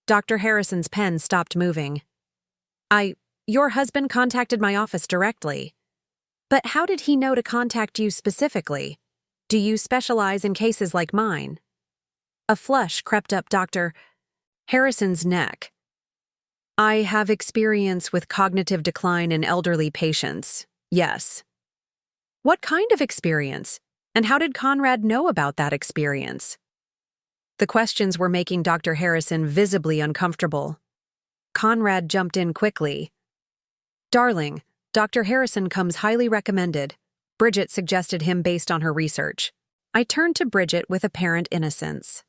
[SPEAKER 1] Dr. Harrison's pen stopped moving. Your husband contacted my office directly. But how did he know to contact you specifically? Do you specialize in cases like mine? A flush crept up Dr. Harrison's neck. I have experience with cognitive decline in elderly patients, yes. What kind of experience? And how did Conrad know about that experience? The questions were making Dr. Harrison visibly uncomfortable. Conrad jumped in quickly. Darling, Dr. Harrison comes highly recommended. Bridget suggested him based on her research. I turned to Bridget with apparent innocence.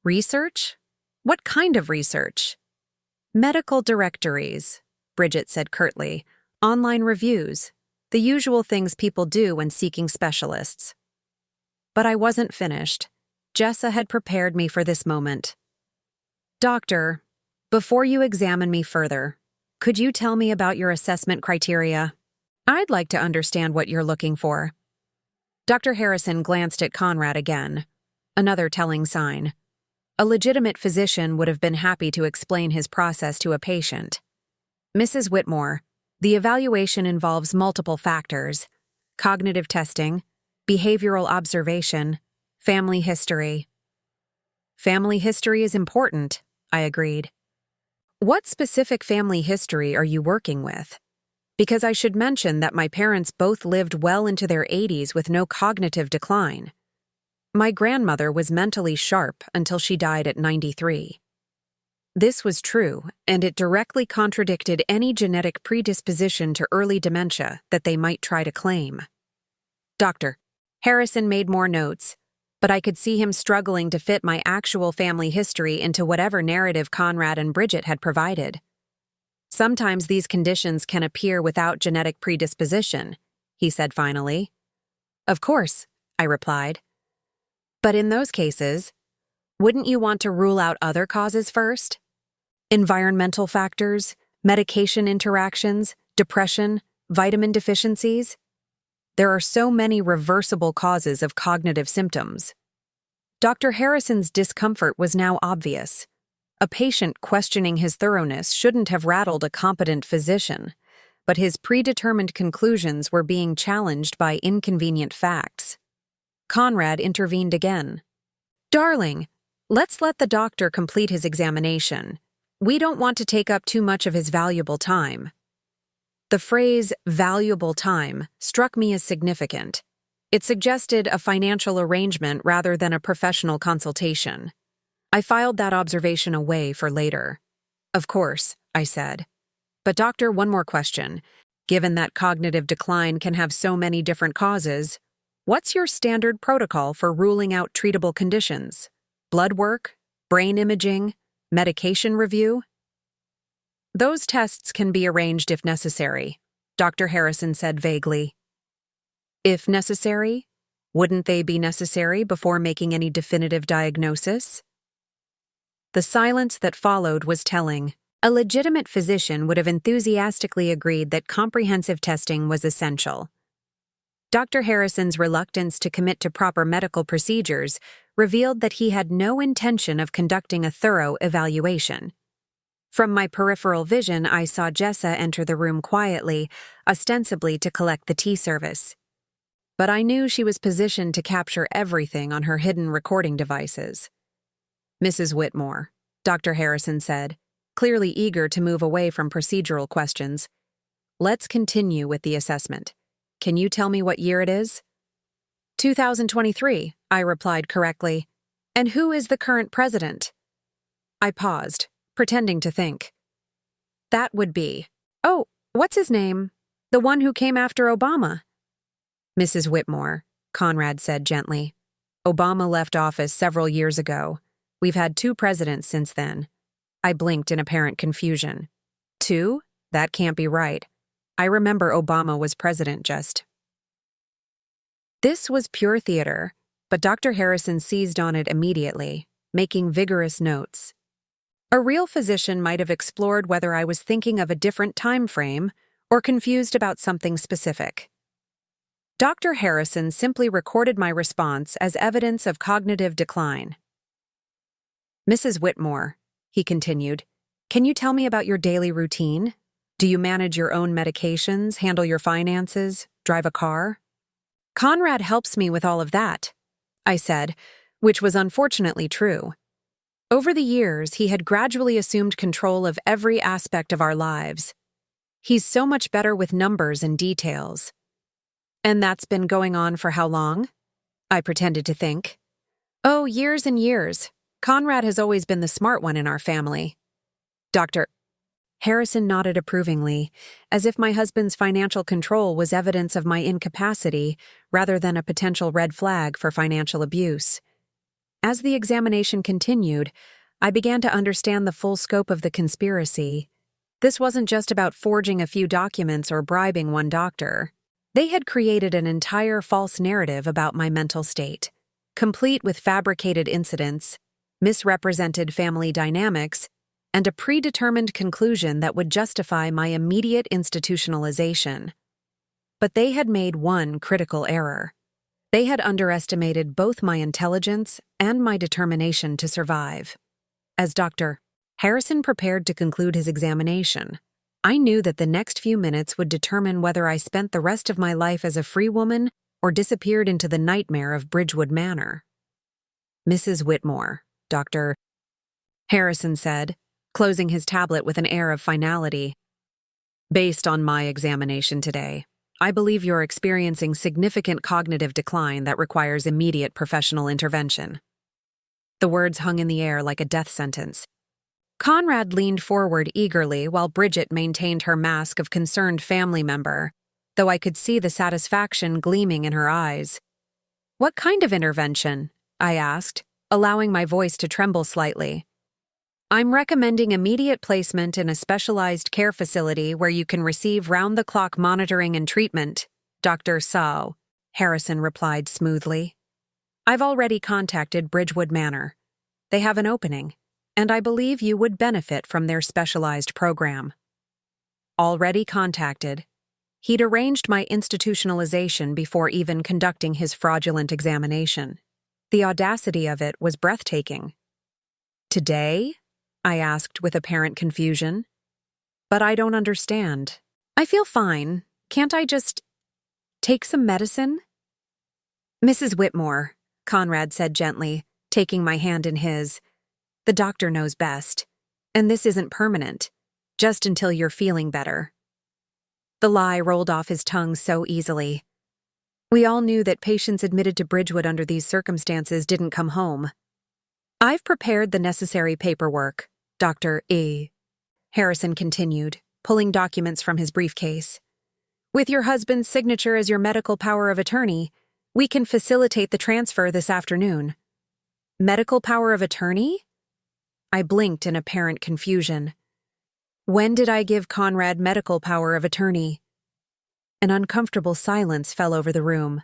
[SPEAKER 1] Research? What kind of research? Medical directories, Bridget said curtly. Online reviews. The usual things people do when seeking specialists. But I wasn't finished. Jessa had prepared me for this moment. Doctor, before you examine me further, could you tell me about your assessment criteria? I'd like to understand what you're looking for. Dr. Harrison glanced at Conrad again. Another telling sign. A legitimate physician would have been happy to explain his process to a patient. Mrs. Whitmore, the evaluation involves multiple factors: cognitive testing, behavioral observation, family history. Family history is important, I agreed. What specific family history are you working with? Because I should mention that my parents both lived well into their 80s with no cognitive decline. My grandmother was mentally sharp until she died at 93. This was true, and it directly contradicted any genetic predisposition to early dementia that they might try to claim. Dr. Harrison made more notes, but I could see him struggling to fit my actual family history into whatever narrative Conrad and Bridget had provided. Sometimes these conditions can appear without genetic predisposition, he said finally. Of course, I replied. But in those cases, wouldn't you want to rule out other causes first? Environmental factors, medication interactions, depression, vitamin deficiencies? There are so many reversible causes of cognitive symptoms. Dr. Harrison's discomfort was now obvious. A patient questioning his thoroughness shouldn't have rattled a competent physician, but his predetermined conclusions were being challenged by inconvenient facts. Conrad intervened again. Darling, let's let the doctor complete his examination. We don't want to take up too much of his valuable time. The phrase valuable time struck me as significant. It suggested a financial arrangement rather than a professional consultation. I filed that observation away for later. Of course, I said. But doctor, one more question. Given that cognitive decline can have so many different causes, what's your standard protocol for ruling out treatable conditions? Blood work? Brain imaging? Medication review? Those tests can be arranged if necessary, Dr. Harrison said vaguely. If necessary? Wouldn't they be necessary before making any definitive diagnosis? The silence that followed was telling. A legitimate physician would have enthusiastically agreed that comprehensive testing was essential. Dr. Harrison's reluctance to commit to proper medical procedures revealed that he had no intention of conducting a thorough evaluation. From my peripheral vision, I saw Jessa enter the room quietly, ostensibly to collect the tea service. But I knew she was positioned to capture everything on her hidden recording devices. Mrs. Whitmore, Dr. Harrison said, clearly eager to move away from procedural questions. Let's continue with the assessment. Can you tell me what year it is? 2023, I replied correctly. And who is the current president? I paused, pretending to think. That would be, oh, what's his name? The one who came after Obama. Mrs. Whitmore, Conrad said gently. Obama left office several years ago. We've had 2 presidents since then. I blinked in apparent confusion. 2? That can't be right. I remember Obama was president just. This was pure theater, but Dr. Harrison seized on it immediately, making vigorous notes. A real physician might have explored whether I was thinking of a different time frame or confused about something specific. Dr. Harrison simply recorded my response as evidence of cognitive decline. Mrs. Whitmore, he continued, can you tell me about your daily routine? Do you manage your own medications, handle your finances, drive a car? Conrad helps me with all of that, I said, which was unfortunately true. Over the years, he had gradually assumed control of every aspect of our lives. He's so much better with numbers and details. And that's been going on for how long? I pretended to think. Oh, years and years. Conrad has always been the smart one in our family. Dr. Harrison nodded approvingly, as if my husband's financial control was evidence of my incapacity rather than a potential red flag for financial abuse. As the examination continued, I began to understand the full scope of the conspiracy. This wasn't just about forging a few documents or bribing one doctor. They had created an entire false narrative about my mental state, complete with fabricated incidents, misrepresented family dynamics, and a predetermined conclusion that would justify my immediate institutionalization. But they had made one critical error. They had underestimated both my intelligence and my determination to survive. As Dr. Harrison prepared to conclude his examination, I knew that the next few minutes would determine whether I spent the rest of my life as a free woman or disappeared into the nightmare of Bridgewood Manor. Mrs. Whitmore, Dr. Harrison said, closing his tablet with an air of finality. Based on my examination today, I believe you're experiencing significant cognitive decline that requires immediate professional intervention." The words hung in the air like a death sentence. Conrad leaned forward eagerly while Bridget maintained her mask of concerned family member, though I could see the satisfaction gleaming in her eyes. "What kind of intervention?" I asked, allowing my voice to tremble slightly. "I'm recommending immediate placement in a specialized care facility where you can receive round-the-clock monitoring and treatment, Dr. Sao," Harrison replied smoothly. "I've already contacted Bridgewood Manor. They have an opening, and I believe you would benefit from their specialized program." Already contacted. He'd arranged my institutionalization before even conducting his fraudulent examination. The audacity of it was breathtaking. "Today?" I asked with apparent confusion. "But I don't understand. I feel fine. Can't I just take some medicine?" "Mrs. Whitmore," Conrad said gently, taking my hand in his, "the doctor knows best. And this isn't permanent, just until you're feeling better." The lie rolled off his tongue so easily. We all knew that patients admitted to Bridgewood under these circumstances didn't come home. "I've prepared the necessary paperwork, Dr. E." Harrison continued, pulling documents from his briefcase. "With your husband's signature as your medical power of attorney, we can facilitate the transfer this afternoon." "Medical power of attorney?" I blinked in apparent confusion. When did I give Conrad medical power of attorney? An uncomfortable silence fell over the room.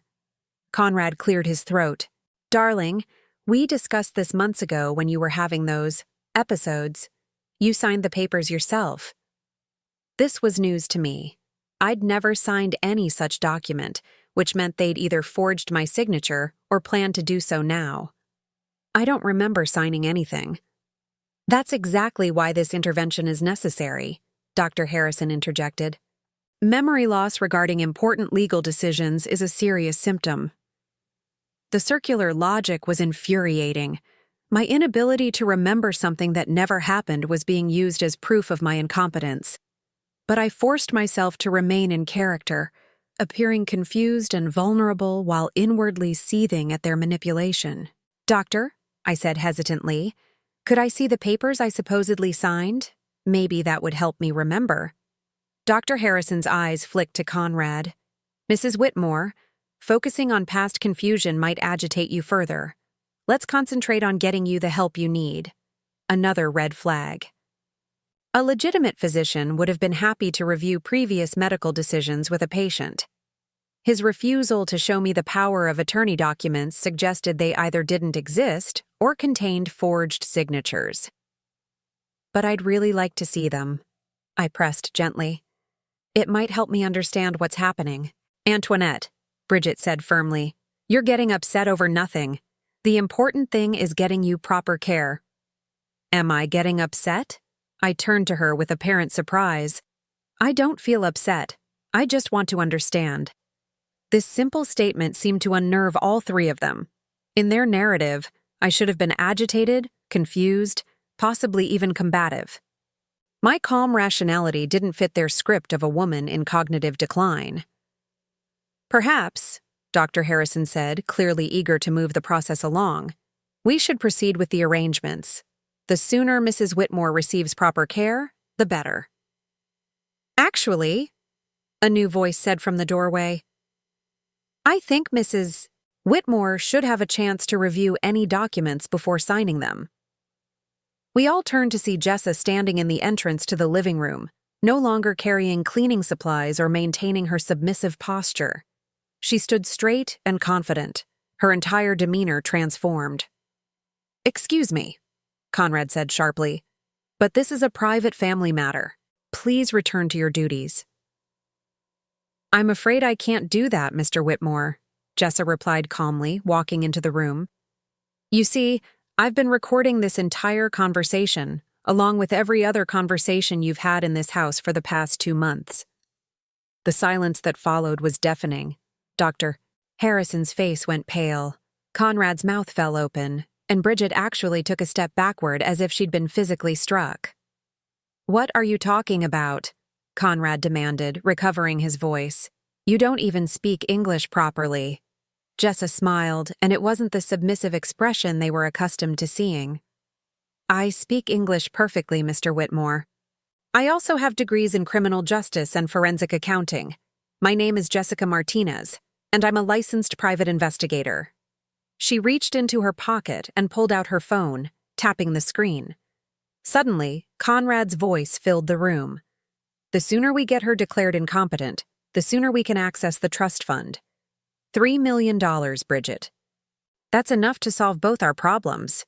[SPEAKER 1] Conrad cleared his throat. "Darling, we discussed this months ago when you were having those episodes. You signed the papers yourself." This was news to me. I'd never signed any such document, which meant they'd either forged my signature or planned to do so now. "I don't remember signing anything." "That's exactly why this intervention is necessary," Dr. Harrison interjected. "Memory loss regarding important legal decisions is a serious symptom." The circular logic was infuriating. My inability to remember something that never happened was being used as proof of my incompetence. But I forced myself to remain in character, appearing confused and vulnerable while inwardly seething at their manipulation. "Doctor," I said hesitantly, "could I see the papers I supposedly signed? Maybe that would help me remember." Dr. Harrison's eyes flicked to Conrad. "Mrs. Whitmore, focusing on past confusion might agitate you further. Let's concentrate on getting you the help you need." Another red flag. A legitimate physician would have been happy to review previous medical decisions with a patient. His refusal to show me the power of attorney documents suggested they either didn't exist or contained forged signatures. "But I'd really like to see them," I pressed gently. "It might help me understand what's happening." "Antoinette," Bridget said firmly, "you're getting upset over nothing. The important thing is getting you proper care." "Am I getting upset?" I turned to her with apparent surprise. "I don't feel upset. I just want to understand." This simple statement seemed to unnerve all three of them. In their narrative, I should have been agitated, confused, possibly even combative. My calm rationality didn't fit their script of a woman in cognitive decline. "Perhaps," Dr. Harrison said, clearly eager to move the process along, "we should proceed with the arrangements. The sooner Mrs. Whitmore receives proper care, the better." "Actually," a new voice said from the doorway, "I think Mrs. Whitmore should have a chance to review any documents before signing them." We all turned to see Jessa standing in the entrance to the living room, no longer carrying cleaning supplies or maintaining her submissive posture. She stood straight and confident, her entire demeanor transformed. "Excuse me," Conrad said sharply, "but this is a private family matter. Please return to your duties." "I'm afraid I can't do that, Mr. Whitmore," Jessa replied calmly, walking into the room. "You see, I've been recording this entire conversation, along with every other conversation you've had in this house for the past 2 months." The silence that followed was deafening. Dr. Harrison's face went pale. Conrad's mouth fell open, and Bridget actually took a step backward as if she'd been physically struck. "What are you talking about?" Conrad demanded, recovering his voice. You don't even speak English properly. Jessa smiled, and it wasn't the submissive expression they were accustomed to seeing. I speak English perfectly, Mr. Whitmore. I also have degrees in criminal justice and forensic accounting. My name is Jessica Martinez, and I'm a licensed private investigator. She reached into her pocket and pulled out her phone, tapping the screen. Suddenly, Conrad's voice filled the room. The sooner we get her declared incompetent, the sooner we can access the trust fund. $3 million, Bridget. That's enough to solve both our problems.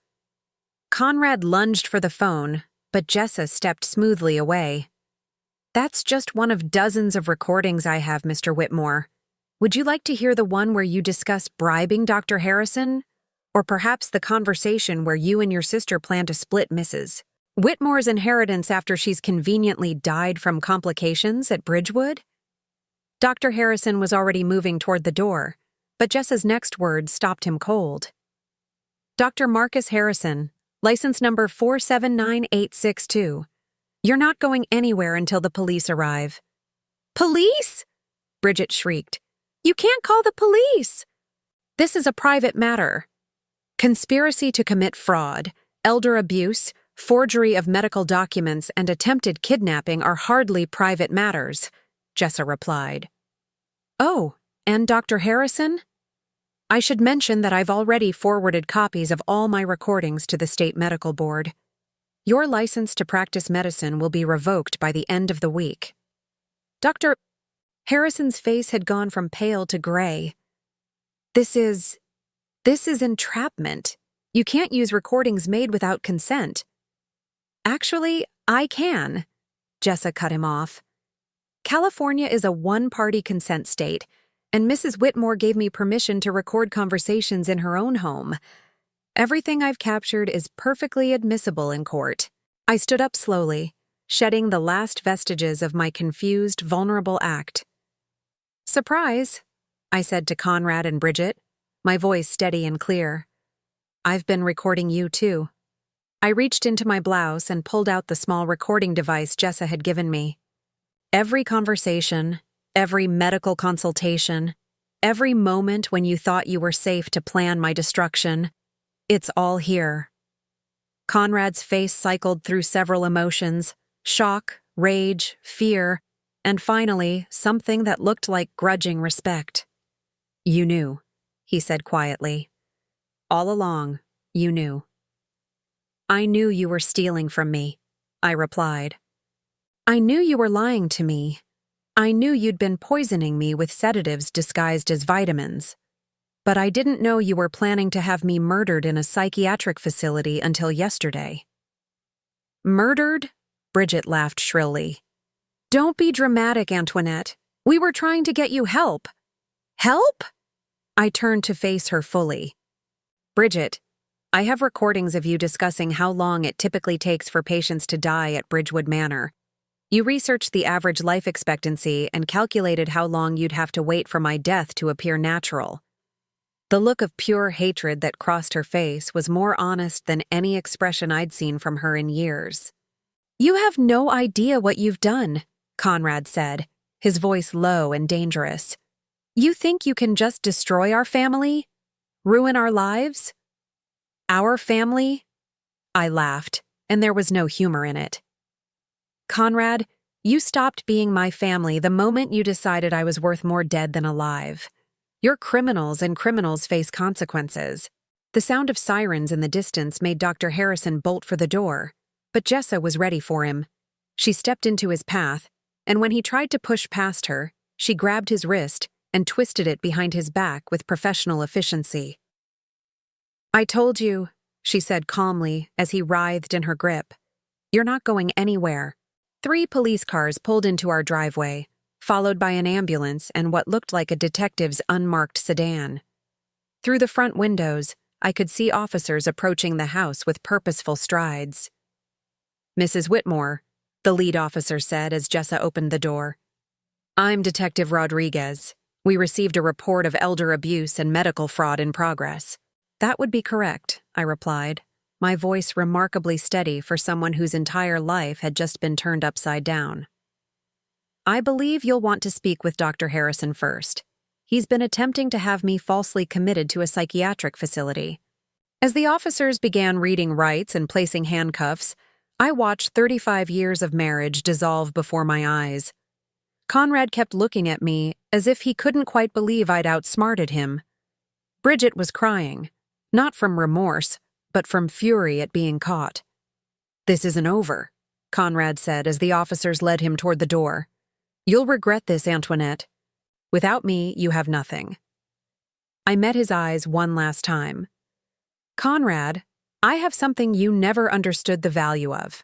[SPEAKER 1] Conrad lunged for the phone, but Jessa stepped smoothly away. That's just one of dozens of recordings I have, Mr. Whitmore. Would you like to hear the one where you discuss bribing Dr. Harrison? Or perhaps the conversation where you and your sister plan to split Mrs. Whitmore's inheritance after she's conveniently died from complications at Bridgewood? Dr. Harrison was already moving toward the door, but Jessa's next words stopped him cold. Dr. Marcus Harrison, license number 479862. You're not going anywhere until the police arrive. Police? Bridget shrieked. You can't call the police. This is a private matter. Conspiracy to commit fraud, elder abuse, forgery of medical documents, and attempted kidnapping are hardly private matters, Jessa replied. Oh, and Dr. Harrison? I should mention that I've already forwarded copies of all my recordings to the State Medical Board. Your license to practice medicine will be revoked by the end of the week. Dr. Harrison's face had gone from pale to gray. This is entrapment. You can't use recordings made without consent. Actually, I can, Jessa cut him off. California is a one-party consent state, and Mrs. Whitmore gave me permission to record conversations in her own home. Everything I've captured is perfectly admissible in court. I stood up slowly, shedding the last vestiges of my confused, vulnerable act. Surprise, I said to Conrad and Bridget, my voice steady and clear. I've been recording you too. I reached into my blouse and pulled out the small recording device Jessa had given me. Every conversation, every medical consultation, every moment when you thought you were safe to plan my destruction, it's all here. Conrad's face cycled through several emotions: shock, rage, fear, and finally, something that looked like grudging respect. You knew, he said quietly. All along, you knew. I knew you were stealing from me, I replied. I knew you were lying to me. I knew you'd been poisoning me with sedatives disguised as vitamins. But I didn't know you were planning to have me murdered in a psychiatric facility until yesterday. Murdered? Bridget laughed shrilly. Don't be dramatic, Antoinette. We were trying to get you help. Help? I turned to face her fully. Bridget, I have recordings of you discussing how long it typically takes for patients to die at Bridgewood Manor. You researched the average life expectancy and calculated how long you'd have to wait for my death to appear natural. The look of pure hatred that crossed her face was more honest than any expression I'd seen from her in years. You have no idea what you've done, Conrad said, his voice low and dangerous. You think you can just destroy our family? Ruin our lives? Our family? I laughed, and there was no humor in it. Conrad, you stopped being my family the moment you decided I was worth more dead than alive. You're criminals, and criminals face consequences. The sound of sirens in the distance made Dr. Harrison bolt for the door, but Jessa was ready for him. She stepped into his path, and when he tried to push past her, she grabbed his wrist and twisted it behind his back with professional efficiency. I told you, she said calmly as he writhed in her grip. You're not going anywhere. 3 police cars pulled into our driveway, followed by an ambulance and what looked like a detective's unmarked sedan. Through the front windows, I could see officers approaching the house with purposeful strides. Mrs. Whitmore, the lead officer said as Jessa opened the door. I'm Detective Rodriguez. We received a report of elder abuse and medical fraud in progress. That would be correct, I replied, my voice remarkably steady for someone whose entire life had just been turned upside down. I believe you'll want to speak with Dr. Harrison first. He's been attempting to have me falsely committed to a psychiatric facility. As the officers began reading rights and placing handcuffs, I watched 35 years of marriage dissolve before my eyes. Conrad kept looking at me as if he couldn't quite believe I'd outsmarted him. Bridget was crying, not from remorse, but from fury at being caught. "This isn't over," Conrad said as the officers led him toward the door. "You'll regret this, Antoinette. Without me, you have nothing." I met his eyes one last time. "Conrad, I have something you never understood the value of.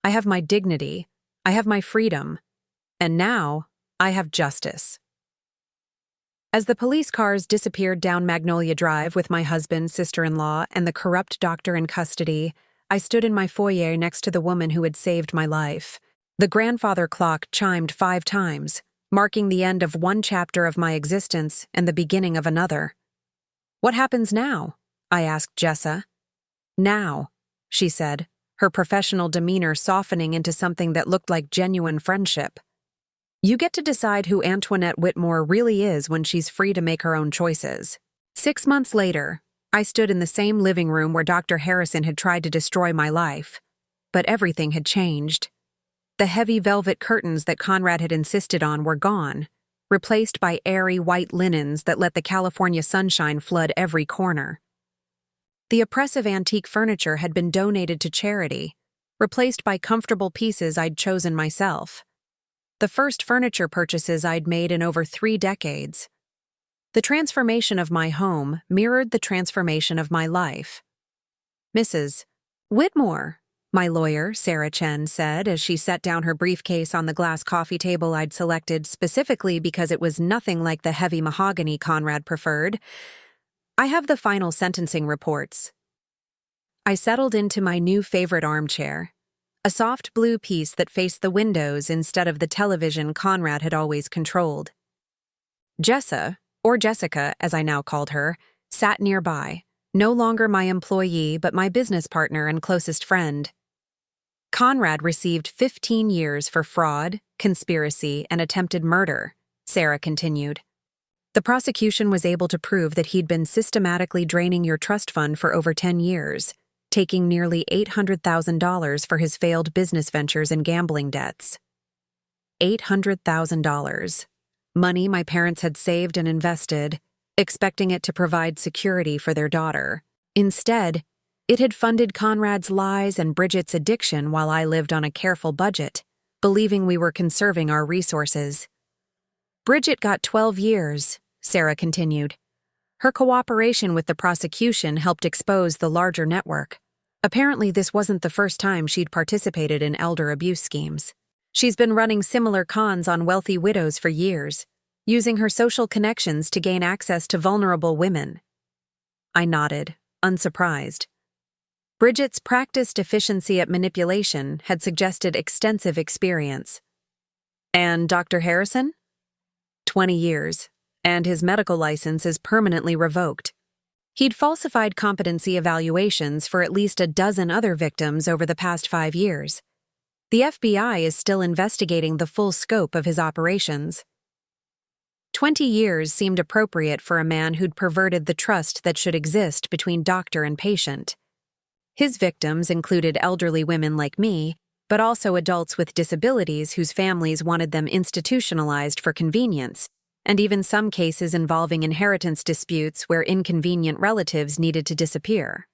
[SPEAKER 1] I have my dignity, I have my freedom, and now I have justice." As the police cars disappeared down Magnolia Drive with my husband, sister-in-law, and the corrupt doctor in custody, I stood in my foyer next to the woman who had saved my life. The grandfather clock chimed 5 times, marking the end of one chapter of my existence and the beginning of another. "What happens now?" I asked Jessa. "Now," she said, her professional demeanor softening into something that looked like genuine friendship. "You get to decide who Antoinette Whitmore really is when she's free to make her own choices." 6 months later, I stood in the same living room where Dr. Harrison had tried to destroy my life. But everything had changed. The heavy velvet curtains that Conrad had insisted on were gone, replaced by airy white linens that let the California sunshine flood every corner. The oppressive antique furniture had been donated to charity, replaced by comfortable pieces I'd chosen myself. The first furniture purchases I'd made in over 3 decades. The transformation of my home mirrored the transformation of my life. "Mrs. Whitmore," my lawyer, Sarah Chen, said as she set down her briefcase on the glass coffee table I'd selected specifically because it was nothing like the heavy mahogany Conrad preferred. "I have the final sentencing reports." I settled into my new favorite armchair, a soft blue piece that faced the windows instead of the television Conrad had always controlled. Jessa, or Jessica as I now called her, sat nearby, no longer my employee but my business partner and closest friend. "Conrad received 15 years for fraud, conspiracy, and attempted murder," Sarah continued. "The prosecution was able to prove that he'd been systematically draining your trust fund for over 10 years, taking nearly $800,000 for his failed business ventures and gambling debts." $800,000. Money my parents had saved and invested, expecting it to provide security for their daughter. Instead, it had funded Conrad's lies and Bridget's addiction while I lived on a careful budget, believing we were conserving our resources. "Bridget got 12 years, Sarah continued. Her cooperation with the prosecution helped expose the larger network. Apparently, this wasn't the first time she'd participated in elder abuse schemes. She's been running similar cons on wealthy widows for years, using her social connections to gain access to vulnerable women." I nodded, unsurprised. Bridget's practiced efficiency at manipulation had suggested extensive experience. "And Dr. Harrison?" 20 years, and his medical license is permanently revoked. He'd falsified competency evaluations for at least a dozen other victims over the past 5 years. The FBI is still investigating the full scope of his operations. 20 years seemed appropriate for a man who'd perverted the trust that should exist between doctor and patient. His victims included elderly women like me, but also adults with disabilities whose families wanted them institutionalized for convenience, and even some cases involving inheritance disputes where inconvenient relatives needed to disappear.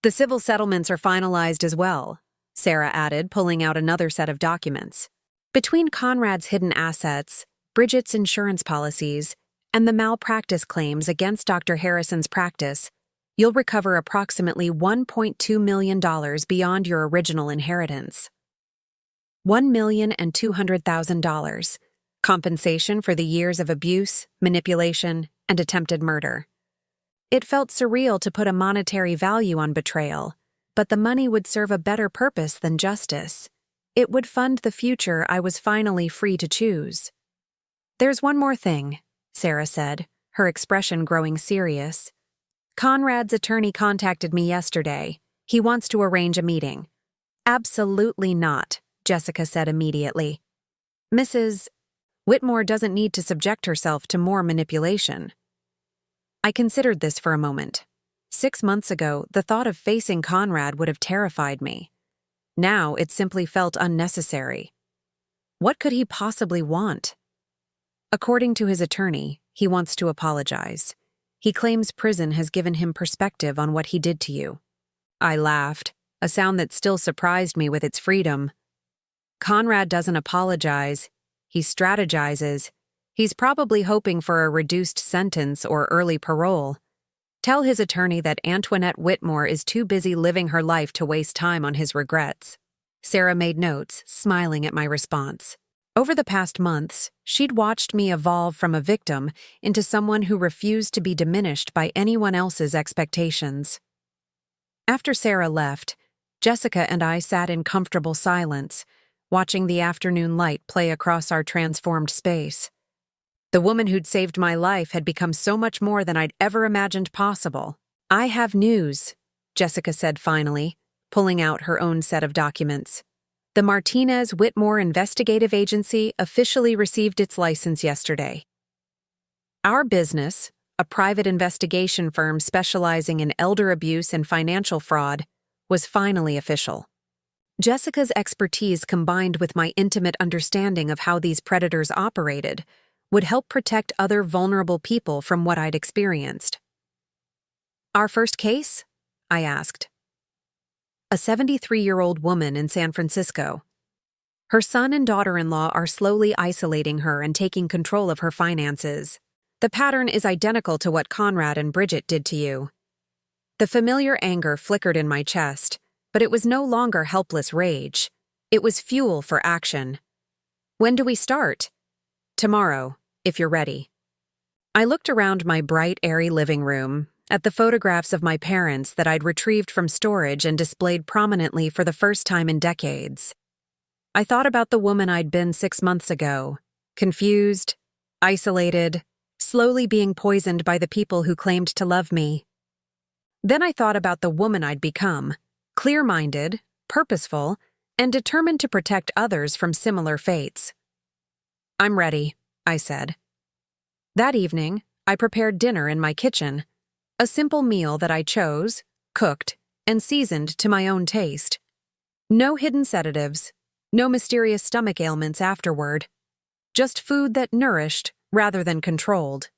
[SPEAKER 1] "The civil settlements are finalized as well," Sarah added, pulling out another set of documents. "Between Conrad's hidden assets, Bridget's insurance policies, and the malpractice claims against Dr. Harrison's practice, you'll recover approximately $1.2 million beyond your original inheritance. $1,200,000, compensation for the years of abuse, manipulation, and attempted murder." It felt surreal to put a monetary value on betrayal, but the money would serve a better purpose than justice. It would fund the future I was finally free to choose. "There's one more thing," Sarah said, her expression growing serious. "Conrad's attorney contacted me yesterday. He wants to arrange a meeting." "Absolutely not," Jessica said immediately. Mrs. Whitmore doesn't need to subject herself to more manipulation. I considered this for a moment. 6 months ago, the thought of facing Conrad would have terrified me. Now it simply felt unnecessary. What could he possibly want? According to his attorney, he wants to apologize. He claims prison has given him perspective on what he did to you. I laughed, a sound that still surprised me with its freedom. Conrad doesn't apologize. He strategizes. He's probably hoping for a reduced sentence or early parole. Tell his attorney that Antoinette Whitmore is too busy living her life to waste time on his regrets. Sarah made notes, smiling at my response. Over the past months, she'd watched me evolve from a victim into someone who refused to be diminished by anyone else's expectations. After Sarah left, Jessica and I sat in comfortable silence, watching the afternoon light play across our transformed space. The woman who'd saved my life had become so much more than I'd ever imagined possible. "I have news," Jessica said finally, pulling out her own set of documents. The Martinez-Whitmore Investigative Agency officially received its license yesterday. Our business, a private investigation firm specializing in elder abuse and financial fraud, was finally official. Jessica's expertise combined with my intimate understanding of how these predators operated would help protect other vulnerable people from what I'd experienced. "Our first case?" I asked. A 73-year-old woman in San Francisco. Her son and daughter-in-law are slowly isolating her and taking control of her finances. The pattern is identical to what Conrad and Bridget did to you. The familiar anger flickered in my chest, but it was no longer helpless rage. It was fuel for action. "When do we start?" "Tomorrow, if you're ready." I looked around my bright, airy living room, at the photographs of my parents that I'd retrieved from storage and displayed prominently for the first time in decades. I thought about the woman I'd been 6 months ago, confused, isolated, slowly being poisoned by the people who claimed to love me. Then I thought about the woman I'd become, clear-minded, purposeful, and determined to protect others from similar fates. "I'm ready," I said. That evening, I prepared dinner in my kitchen, a simple meal that I chose, cooked, and seasoned to my own taste. No hidden sedatives, no mysterious stomach ailments afterward, just food that nourished rather than controlled.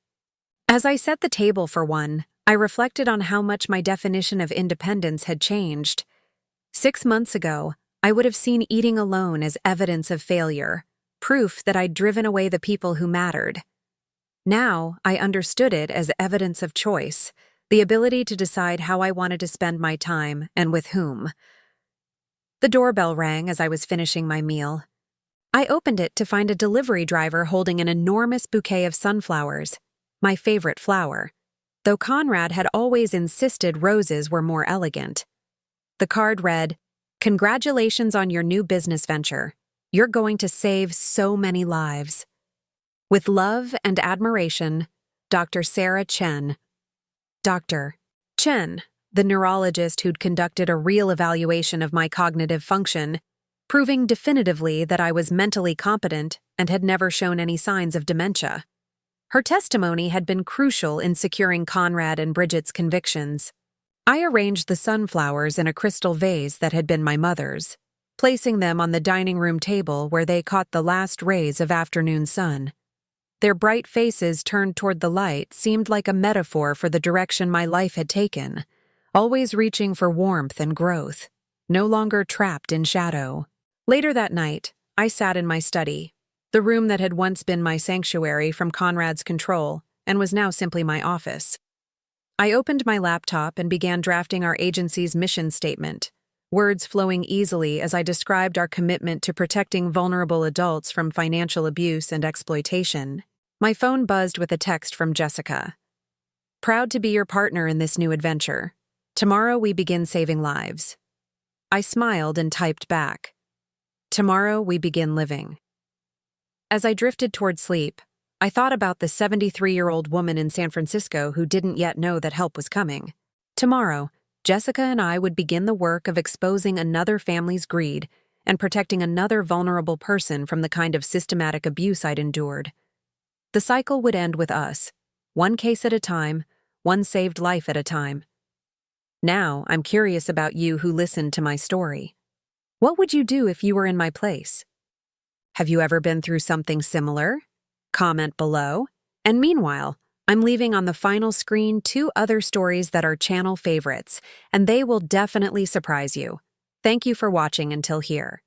[SPEAKER 1] As I set the table for one, I reflected on how much my definition of independence had changed. 6 months ago, I would have seen eating alone as evidence of failure, proof that I'd driven away the people who mattered. Now, I understood it as evidence of choice, the ability to decide how I wanted to spend my time and with whom. The doorbell rang as I was finishing my meal. I opened it to find a delivery driver holding an enormous bouquet of sunflowers, my favorite flower, though Conrad had always insisted roses were more elegant. The card read, "Congratulations on your new business venture. You're going to save so many lives. With love and admiration, Dr. Sarah Chen." Dr. Chen, the neurologist who'd conducted a real evaluation of my cognitive function, proving definitively that I was mentally competent and had never shown any signs of dementia. Her testimony had been crucial in securing Conrad and Bridget's convictions. I arranged the sunflowers in a crystal vase that had been my mother's, placing them on the dining room table where they caught the last rays of afternoon sun. Their bright faces turned toward the light seemed like a metaphor for the direction my life had taken, always reaching for warmth and growth, no longer trapped in shadow. Later that night, I sat in my study, the room that had once been my sanctuary from Conrad's control and was now simply my office. I opened my laptop and began drafting our agency's mission statement, words flowing easily as I described our commitment to protecting vulnerable adults from financial abuse and exploitation. My phone buzzed with a text from Jessica. "Proud to be your partner in this new adventure. Tomorrow we begin saving lives." I smiled and typed back, "Tomorrow we begin living." As I drifted toward sleep, I thought about the 73-year-old woman in San Francisco who didn't yet know that help was coming. Tomorrow, Jessica and I would begin the work of exposing another family's greed and protecting another vulnerable person from the kind of systematic abuse I'd endured. The cycle would end with us, one case at a time, one saved life at a time. Now, I'm curious about you who listened to my story. What would you do if you were in my place? Have you ever been through something similar? Comment below. And meanwhile, I'm leaving on the final screen 2 other stories that are channel favorites, and they will definitely surprise you. Thank you for watching until here.